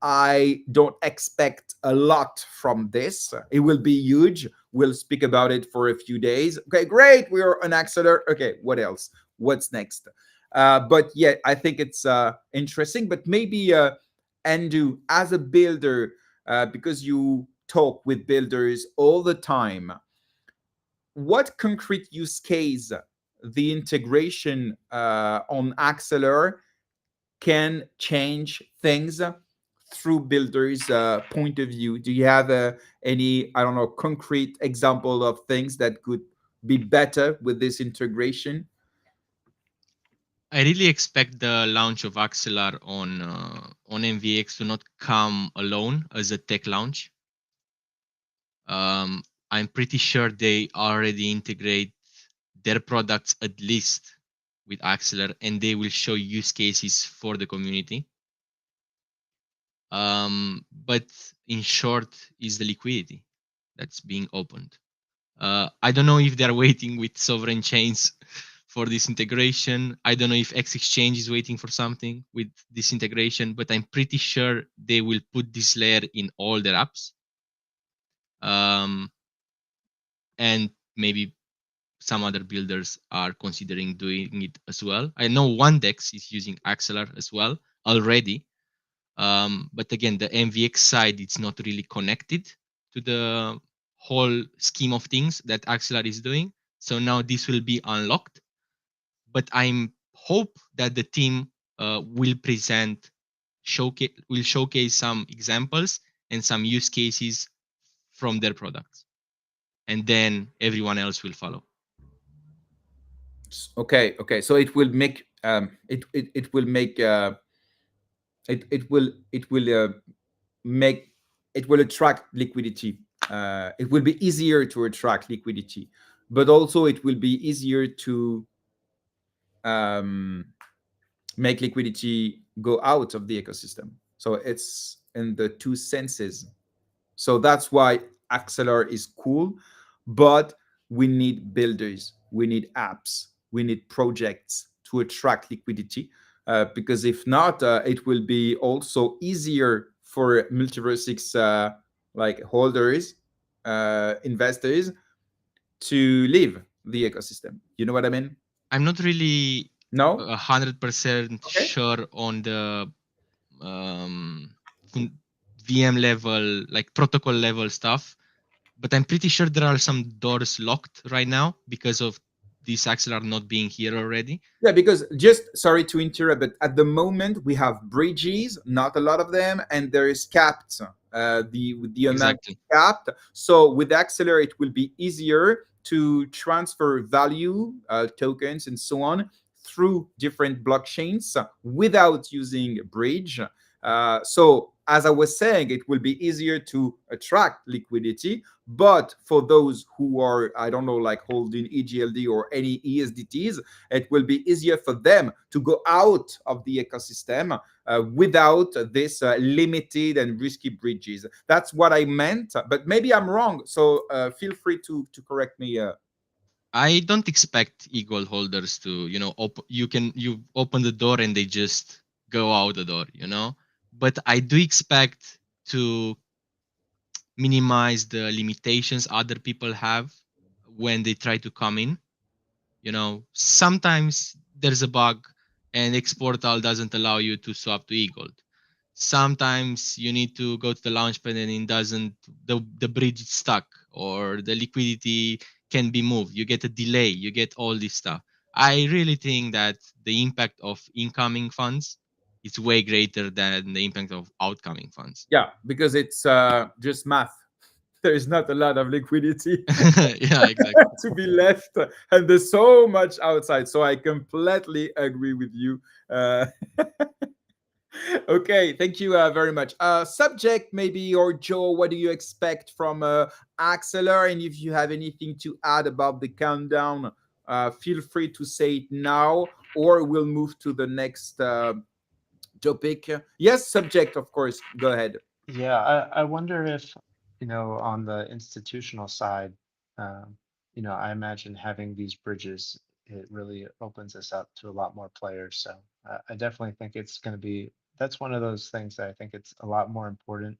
I don't expect a lot from this. It will be huge. We'll speak about it for a few days. Okay, great. We are on Axelar. Okay, what else? What's next? But yeah, I think it's interesting. But maybe Andrew, as a builder, because you talk with builders all the time, what concrete use case the integration on Axelar can change things through builders' point of view? Do you have any, I don't know, concrete example of things that could be better with this integration? I really expect the launch of Axelar on MVX to not come alone as a tech launch. I'm pretty sure they already integrate their products at least with Axelar, and they will show use cases for the community. But in short, is the liquidity that's being opened. I don't know if they're waiting with sovereign chains for this integration. I don't know if X Exchange is waiting for something with this integration, but I'm pretty sure they will put this layer in all their apps. And maybe some other builders are considering doing it as well. I know Wandex is using Axelar as well already. But again, the MVX side, it's not really connected to the whole scheme of things that Axelar is doing. So now this will be unlocked. But I'm hope that the team will showcase some examples and some use cases from their products, and then everyone else will follow. Okay. So it will make it will make it will make it will attract liquidity. It will be easier to attract liquidity, but also it will be easier to um, make liquidity go out of the ecosystem. So it's in the two senses. So that's why Axelar is cool, but we need builders, we need apps, we need projects to attract liquidity. Because if not, it will be also easier for MultiversX like holders, investors to leave the ecosystem. You know what I mean? I'm not really No? 100% Okay. sure on the um, VM level, like protocol level stuff, but I'm pretty sure there are some doors locked right now because of this Axelar not being here already. Yeah, because just sorry to interrupt, but at the moment we have bridges, not a lot of them, and there is capped. The amount Exactly. capped. So with Axelar, it will be easier to transfer value, tokens, and so on through different blockchains without using a bridge. So as I was saying, it will be easier to attract liquidity. But for those who are, I don't know, like holding EGLD or any ESDTs, it will be easier for them to go out of the ecosystem without this limited and risky bridges. That's what I meant, but maybe I'm wrong. So feel free to correct me. I don't expect eagle holders to, you open the door and they just go out the door. But I do expect to minimize the limitations other people have when they try to come in. Sometimes there's a bug and Exportal doesn't allow you to swap to eagle. Sometimes you need to go to the launchpad and it doesn't, the bridge is stuck or the liquidity can be moved. You get a delay, you get all this stuff. I really think that the impact of incoming funds is way greater than the impact of outgoing funds. Yeah, because it's just math. There is not a lot of liquidity Yeah, exactly. to be left, and there's so much outside. So I completely agree with you. Uh, okay, thank you very much. Subject maybe, or Joe, what do you expect from Axelar? And if you have anything to add about the countdown, feel free to say it now, or we'll move to the next topic. Yes, subject, of course. Go ahead. Yeah, I wonder if, on the institutional side, um, I imagine having these bridges, it really opens us up to a lot more players. So I definitely think it's going to be, that's one of those things that I think it's a lot more important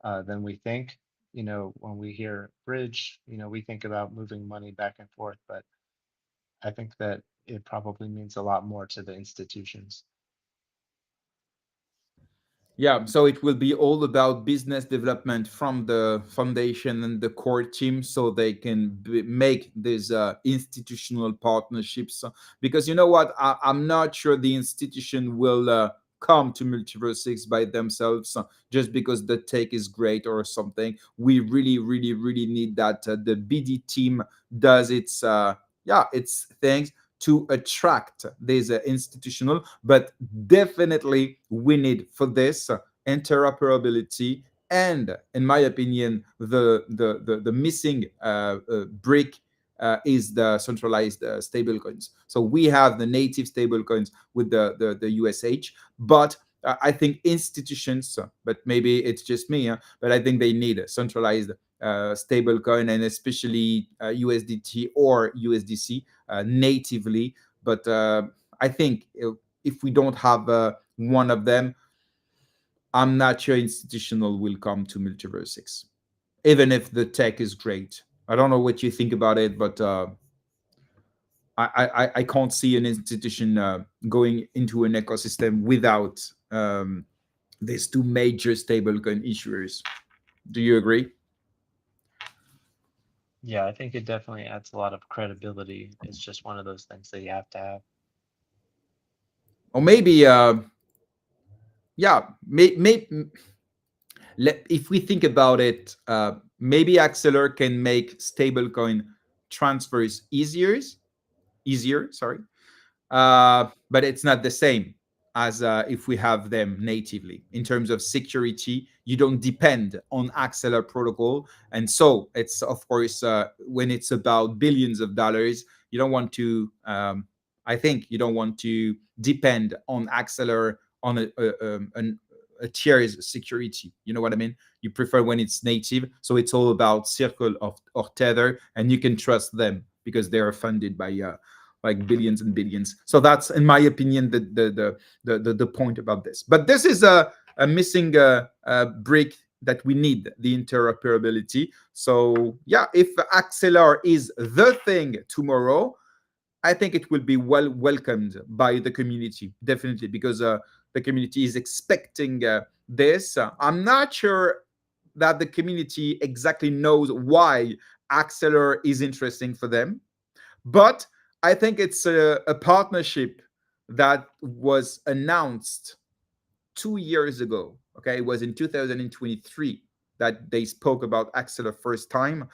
than we think. When we hear bridge, we think about moving money back and forth, but I think that it probably means a lot more to the institutions. Yeah, so it will be all about business development from the foundation and the core team so they can make these institutional partnerships. Because you know what? I'm not sure the institution will come to MultiversX by themselves just because the tech is great or something. We really, really, really need that the BD team does its things to attract these institutional, but definitely we need for this interoperability and, in my opinion, the missing brick is the centralized stablecoins. So we have the native stablecoins with the USH, but I think institutions, but maybe it's just me, but I think they need a centralized stablecoin and especially USDT or USDC natively. But I think if we don't have one of them, I'm not sure institutional will come to MultiversX, even if the tech is great. I don't know what you think about it, but I can't see an institution going into an ecosystem without these two major stablecoin issuers. Do you agree? Yeah, I think it definitely adds a lot of credibility. It's just one of those things that you have to have. Or maybe, if we think about it, maybe Axelar can make stablecoin transfers easier, sorry, but it's not the same as if we have them natively. In terms of security, you don't depend on Axelar protocol, and so it's, of course, when it's about billions of dollars, you don't want to. I think you don't want to depend on Axelar on a tier's security. You know what I mean? You prefer when it's native, so it's all about Circle or Tether, and you can trust them because they are funded by like billions and billions. So that's, in my opinion, the point about this. But this is a missing brick that we need, the interoperability. So yeah, if Axelar is the thing tomorrow, I think it will be well welcomed by the community, definitely, because the community is expecting this. I'm not sure that the community exactly knows why Axelar is interesting for them, but I think it's a partnership that was announced 2 years ago. Okay, it was in 2023 that they spoke about Axelar first time,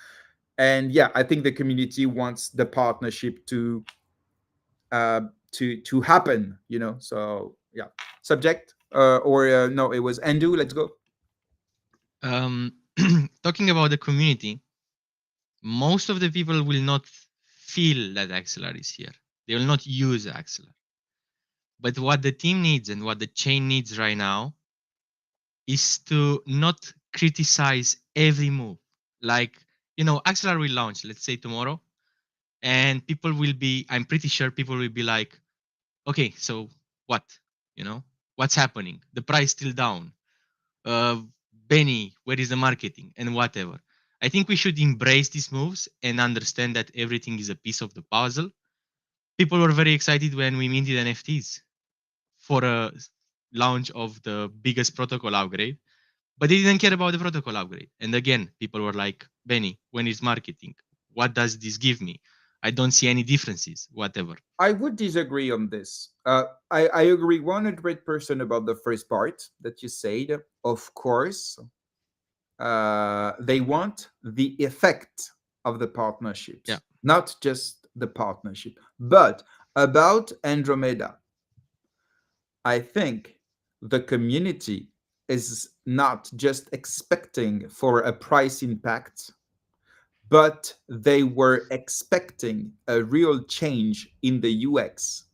and yeah, I think the community wants the partnership to happen. You know, so yeah. Subject or no, it was Andu. Let's go. Talking about the community, most of the people will not feel that Axelar is here. They will not use Axelar. But what the team needs and what the chain needs right now is to not criticize every move. Like, Axelar will launch, let's say tomorrow, and people will be, I'm pretty sure people will be like, okay, so what? What's happening? The price still down. Beni, where is the marketing and whatever. I think we should embrace these moves and understand that everything is a piece of the puzzle. People were very excited when we minted NFTs for a launch of the biggest protocol upgrade, but they didn't care about the protocol upgrade. And again, people were like, Beni, when is marketing? What does this give me? I don't see any differences, whatever. I would disagree on this. I agree 100% about the first part that you said. Of course, they want the effect of the partnerships, Yeah. not just the partnership. But about Andromeda, I think the community is not just expecting for a price impact, but they were expecting a real change in the UX.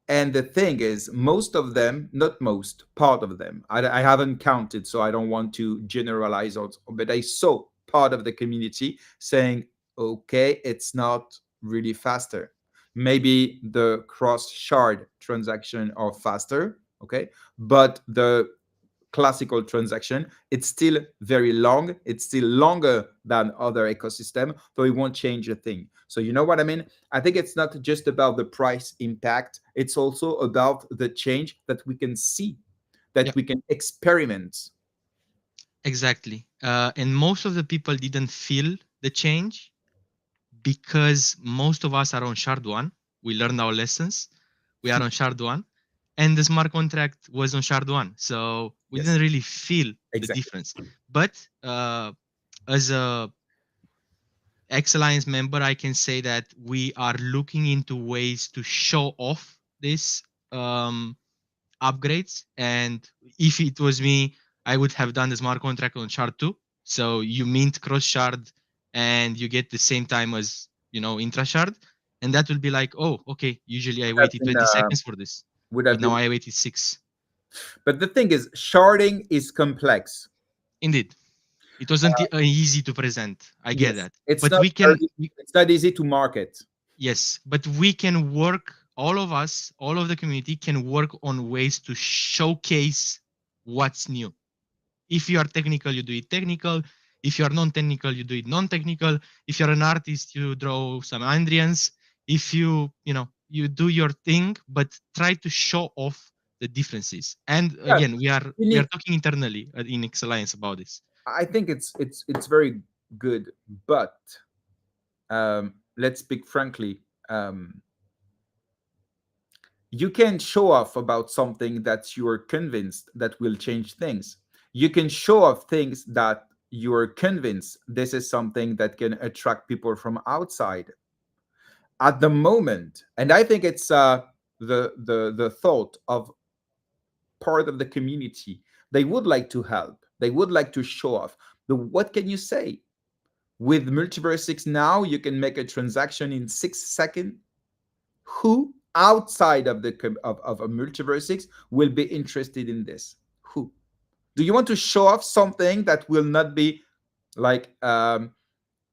And the thing is, most of them, not most, part of them, I haven't counted, so I don't want to generalize, but I saw part of the community saying, okay, it's not really faster. Maybe the cross shard transaction are faster, okay, but the classical transaction, it's still very long. It's still longer than other ecosystem, so it won't change a thing. So you know what I mean? I think it's not just about the price impact. It's also about the change that we can see, that we can experiment. Exactly. And most of the people didn't feel the change because most of us are on shard 1. We learned our lessons. We are on shard 1. And the smart contract was on shard 1. So we didn't really feel the difference. But as a X-Alliance member, I can say that we are looking into ways to show off this upgrades. And if it was me, I would have done the smart contract on shard 2. So you mint cross shard and you get the same time as, intra shard. And that will be like, oh, okay, usually I waited 20 seconds for this. But now I waited 6. But the thing is, sharding is complex. Indeed. It wasn't easy to present. I get that. It's but it's not easy to market. Yes, but we can work, all of us, all of the community can work on ways to showcase what's new. If you are technical, you do it technical. If you are non-technical, you do it non-technical. If you're an artist, you draw some Andrians. if you you do your thing, but try to show off the differences. And Yeah, again, we are need, talking internally in X Alliance about this. I think it's very good, but let's speak frankly. You can show off about something that you're convinced that will change things. You can show off things that you're convinced this is something that can attract people from outside. At the moment, and I think it's the thought of part of the community, they would like to help, they would like to show off. But what can you say? With MultiversX now, you can make a transaction in 6 seconds. Who outside of the of a MultiversX will be interested in this? Who? Do you want to show off something that will not be like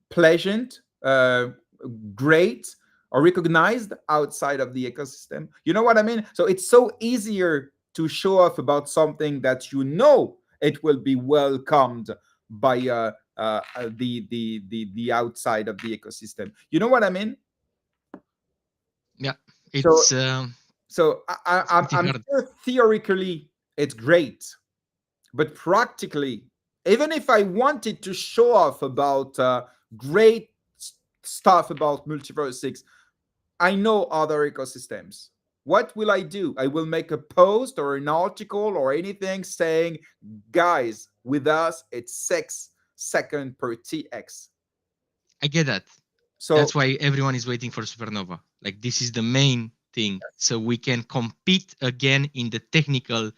pleasant, great, or recognized outside of the ecosystem? You know what I mean? So it's so easier to show off about something that you know it will be welcomed by the outside of the ecosystem. You know what I mean? Yeah, So it's so pretty I'm hard. sure theoretically it's great, but practically, even if I wanted to show off about great stuff about MultiversX, I know other ecosystems. What will I do? I will make a post or an article or anything saying, guys, with us, it's 6 seconds per TX. I get that. So that's why everyone is waiting for Supernova. Like, this is the main thing, so we can compete again in the technical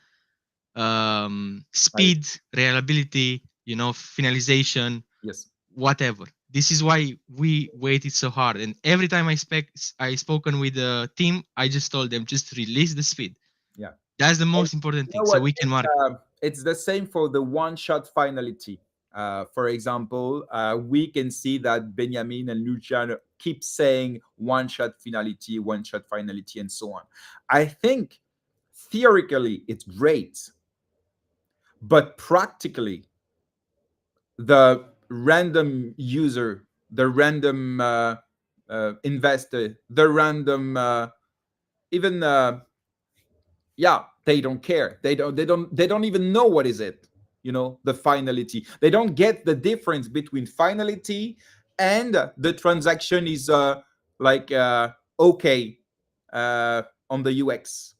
speed, reliability, finalization, yes, whatever. This is why we waited so hard. And every time I spoken with the team, I just told them, just release the speed. yeah. That's the And most important you thing, know so what? we can market. It's the same for the one-shot finality. For example, we can see that Beniamin and Luciano keep saying one-shot finality, one-shot finality, and so on. I think theoretically it's great, but practically, the random user, the random investor, the random even yeah, they don't care. They don't even know what is it. The finality. They don't get the difference between finality and the transaction is like okay on the UX,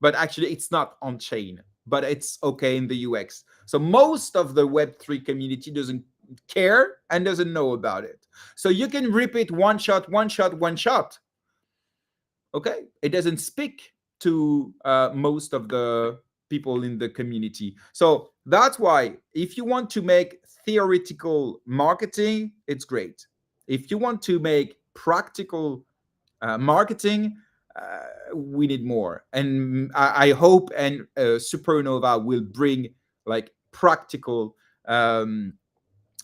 but actually it's not on chain, but it's okay in the UX. So most of the Web3 community doesn't care and doesn't know about it. So you can repeat one shot, one shot, one shot. Okay, it doesn't speak to most of the people in the community. So that's why if you want to make theoretical marketing, it's great. If you want to make practical marketing, we need more. And I hope and Supernova will bring like practical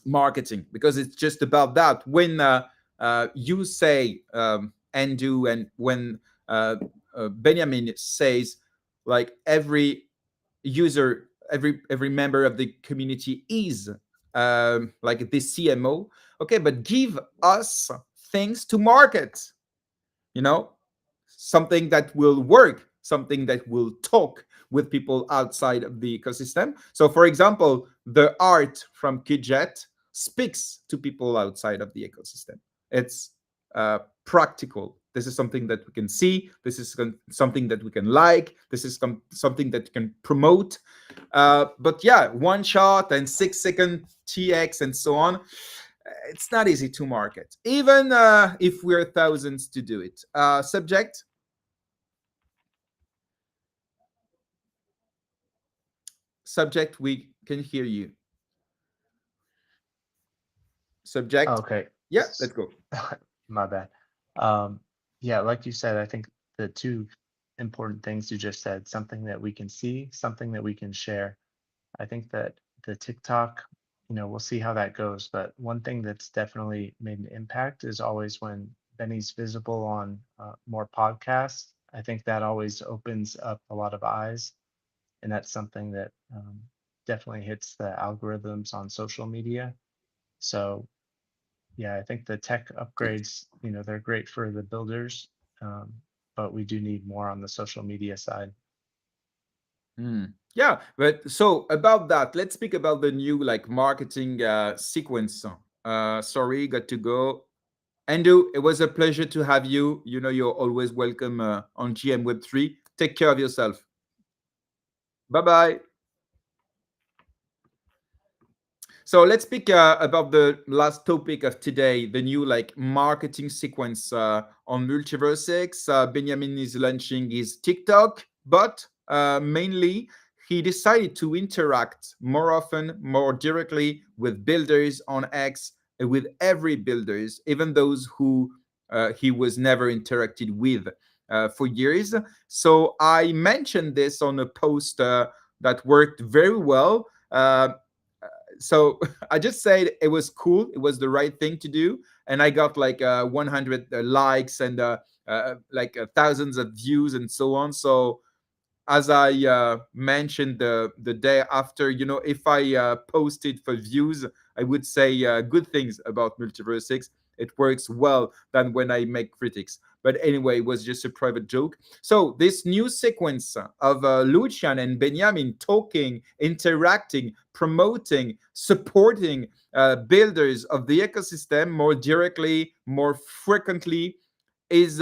marketing, because it's just about that. When you say and do, and when Beniamin says like every user, every member of the community is like the CMO. Okay, but give us things to market. Something that will work, something that will talk with people outside of the ecosystem. So, for example, the art from Cuget speaks to people outside of the ecosystem. It's practical. This is something that we can see. This is something that we can like. This is something that you can promote. But yeah, one shot and 6 second TX and so on. It's not easy to market, even if we're thousands to do it. Subject. Subject, we can hear you. Subject. Okay. Yeah, let's go. My bad. Yeah, like you said, I think the two important things you just said, something that we can see, something that we can share. I think that the TikTok, we'll see how that goes. But one thing that's definitely made an impact is always when Benny's visible on more podcasts. I think that always opens up a lot of eyes. And that's something that definitely hits the algorithms on social media. So yeah, I think the tech upgrades, they're great for the builders, but we do need more on the social media side. Yeah, but so about that, let's speak about the new like marketing sequence. Sorry, got to go. Andrew, it was a pleasure to have you. You know, you're always welcome on GM Web3. Take care of yourself. Bye bye. So let's speak about the last topic of today, the new like marketing sequence on MultiversX. Beniamin is launching his TikTok, but mainly he decided to interact more often, more directly with builders on X, with every builders, even those who he was never interacted with for years. So I mentioned this on a post that worked very well. So I just said it was cool. It was the right thing to do, and I got like 100 likes and like thousands of views and so on. So as I mentioned the day after, you know, if I posted for views, I would say good things about MultiversX. It works well than when I make critics. But anyway, it was just a private joke. So this new sequence of Lucian and Beniamin talking, interacting, promoting, supporting builders of the ecosystem more directly, more frequently, is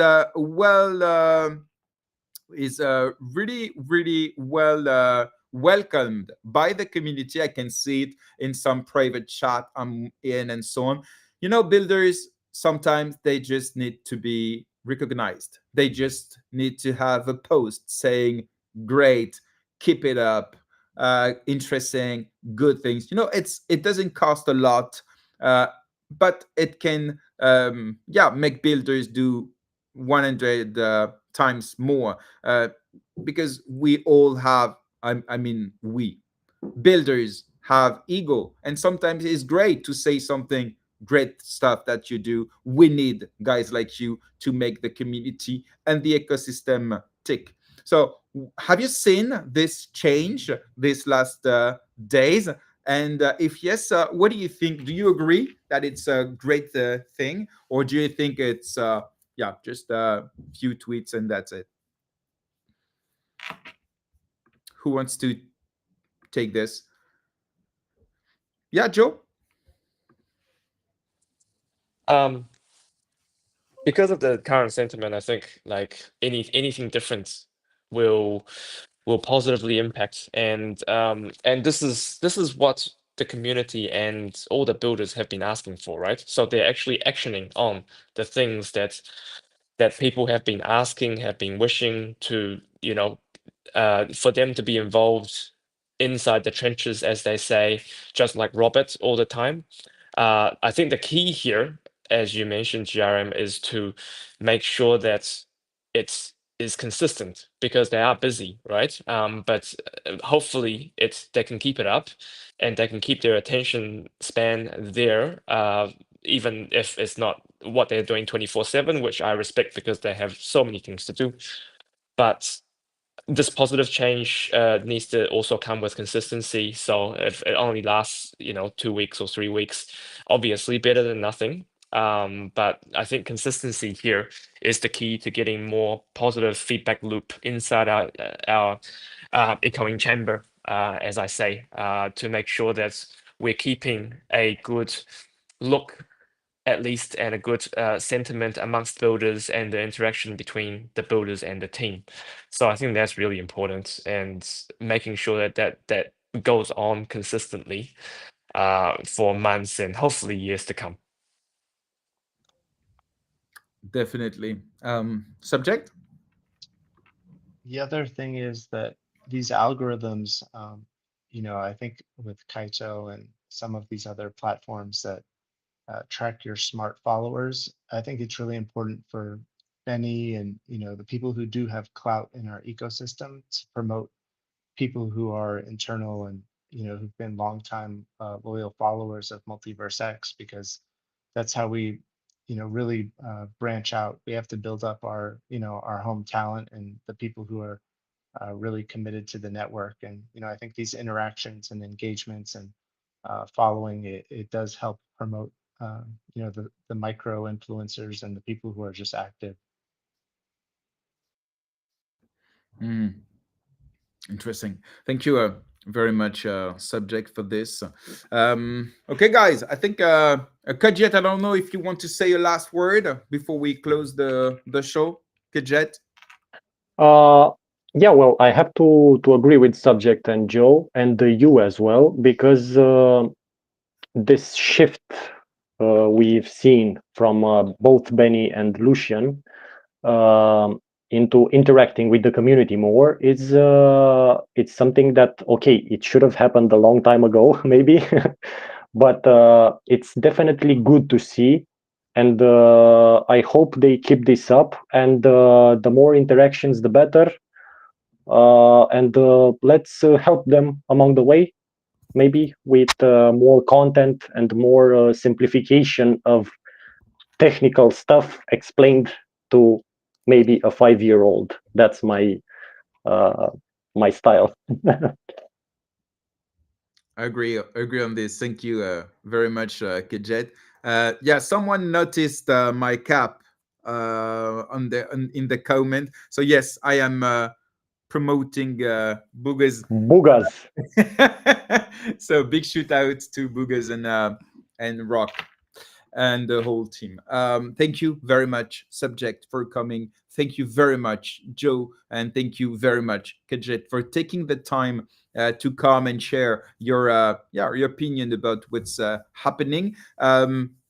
really well welcomed by the community. I can see it in some private chat I'm in and so on. You know, builders sometimes they just need to be recognized. They just need to have a post saying, "Great, keep it up, interesting, good things." You know, it doesn't cost a lot, but it can yeah make builders do 100 times more because we all have I mean we builders have ego, and sometimes it's great to say something great stuff that you do. We need guys like you to make the community and the ecosystem tick. So have you seen this change these last days? And if yes, what do you think? Do you agree that it's a great thing, or do you think it's yeah just a few tweets and that's it? Who wants to take this? Yeah, Joe. Um, because of the current sentiment, I think like anything different will positively impact, and this is what the community and all the builders have been asking for, right? So they're actually actioning on the things that people have been asking, have been wishing to, for them to be involved inside the trenches, as they say, just like Robert all the time. I think the key here, as you mentioned, GRM, is to make sure that it is consistent because they are busy, right? But hopefully they can keep it up and they can keep their attention span there, even if it's not what they're doing 24/7, which I respect because they have so many things to do. But this positive change needs to also come with consistency. So if it only lasts, 2 weeks or 3 weeks, obviously better than nothing. But I think consistency here is the key to getting more positive feedback loop inside our echoing chamber, as I say, to make sure that we're keeping a good look at least and a good sentiment amongst builders and the interaction between the builders and the team. So I think that's really important, and making sure that goes on consistently for months and hopefully years to come. Definitely. Subject? The other thing is that these algorithms, I think with Kaito and some of these other platforms that track your smart followers, I think it's really important for Beni and the people who do have clout in our ecosystem to promote people who are internal and who've been longtime loyal followers of MultiversX, because that's how we really branch out. We have to build up our our home talent and the people who are really committed to the network. And I think these interactions and engagements and following it does help promote the micro influencers and the people who are just active. Interesting. Thank you very much, subject, for this. Okay, guys, I think Cuget, I don't know if you want to say a last word before we close the show. Cuget? Yeah, well, I have to agree with subject and Joe and you as well, because this shift we've seen from both Beni and Lucian into interacting with the community more is it's something that, okay, it should have happened a long time ago, maybe, but it's definitely good to see. And I hope they keep this up, and the more interactions, the better. And let's help them along the way, maybe with more content and more simplification of technical stuff explained to maybe a 5-year-old. That's my my style. I agree on this. Thank you very much, Cuget. Yeah, someone noticed my cap in the comment. So yes, I am promoting Boogers. Bugas. So big shout out to Boogers and Rock and the whole team. Thank you very much, subject, for coming. Thank you very much, Joe, and thank you very much, Cuget, for taking the time to come and share your opinion about what's happening.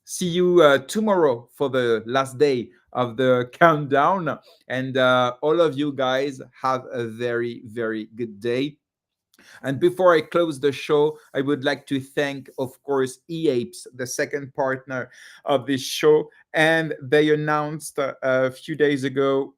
See you tomorrow for the last day of the countdown, and all of you guys have a very, very good day. And before I close the show, I would like to thank, of course, EAPS, the second partner of this show. And they announced a few days ago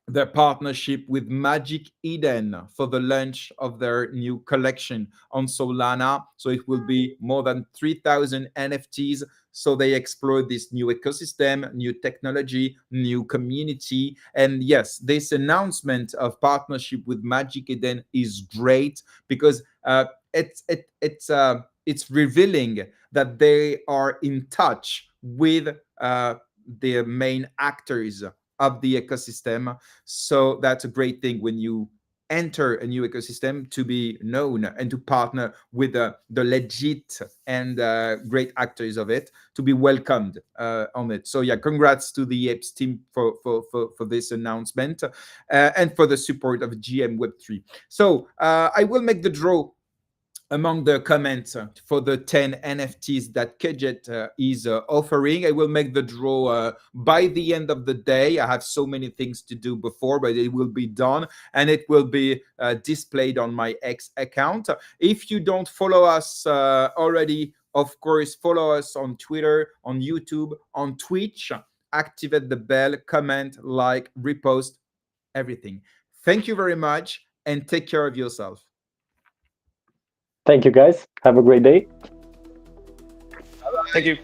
their partnership with Magic Eden for the launch of their new collection on Solana. So it will be more than 3,000 NFTs. So they explore this new ecosystem, new technology, new community. And yes, this announcement of partnership with Magic Eden is great because it's revealing that they are in touch with the main actors of the ecosystem. So that's a great thing when you enter a new ecosystem, to be known and to partner with the legit and great actors of it, to be welcomed on it. So yeah, congrats to the Apes team for this announcement and for the support of GM Web3. So I will make the draw among the comments for the 10 NFTs that Cuget is offering. I will make the draw by the end of the day. I have so many things to do before, but it will be done and it will be displayed on my X account. If you don't follow us already, of course, follow us on Twitter, on YouTube, on Twitch. Activate the bell, comment, like, repost, everything. Thank you very much and take care of yourself. Thank you, guys. Have a great day. Thank you.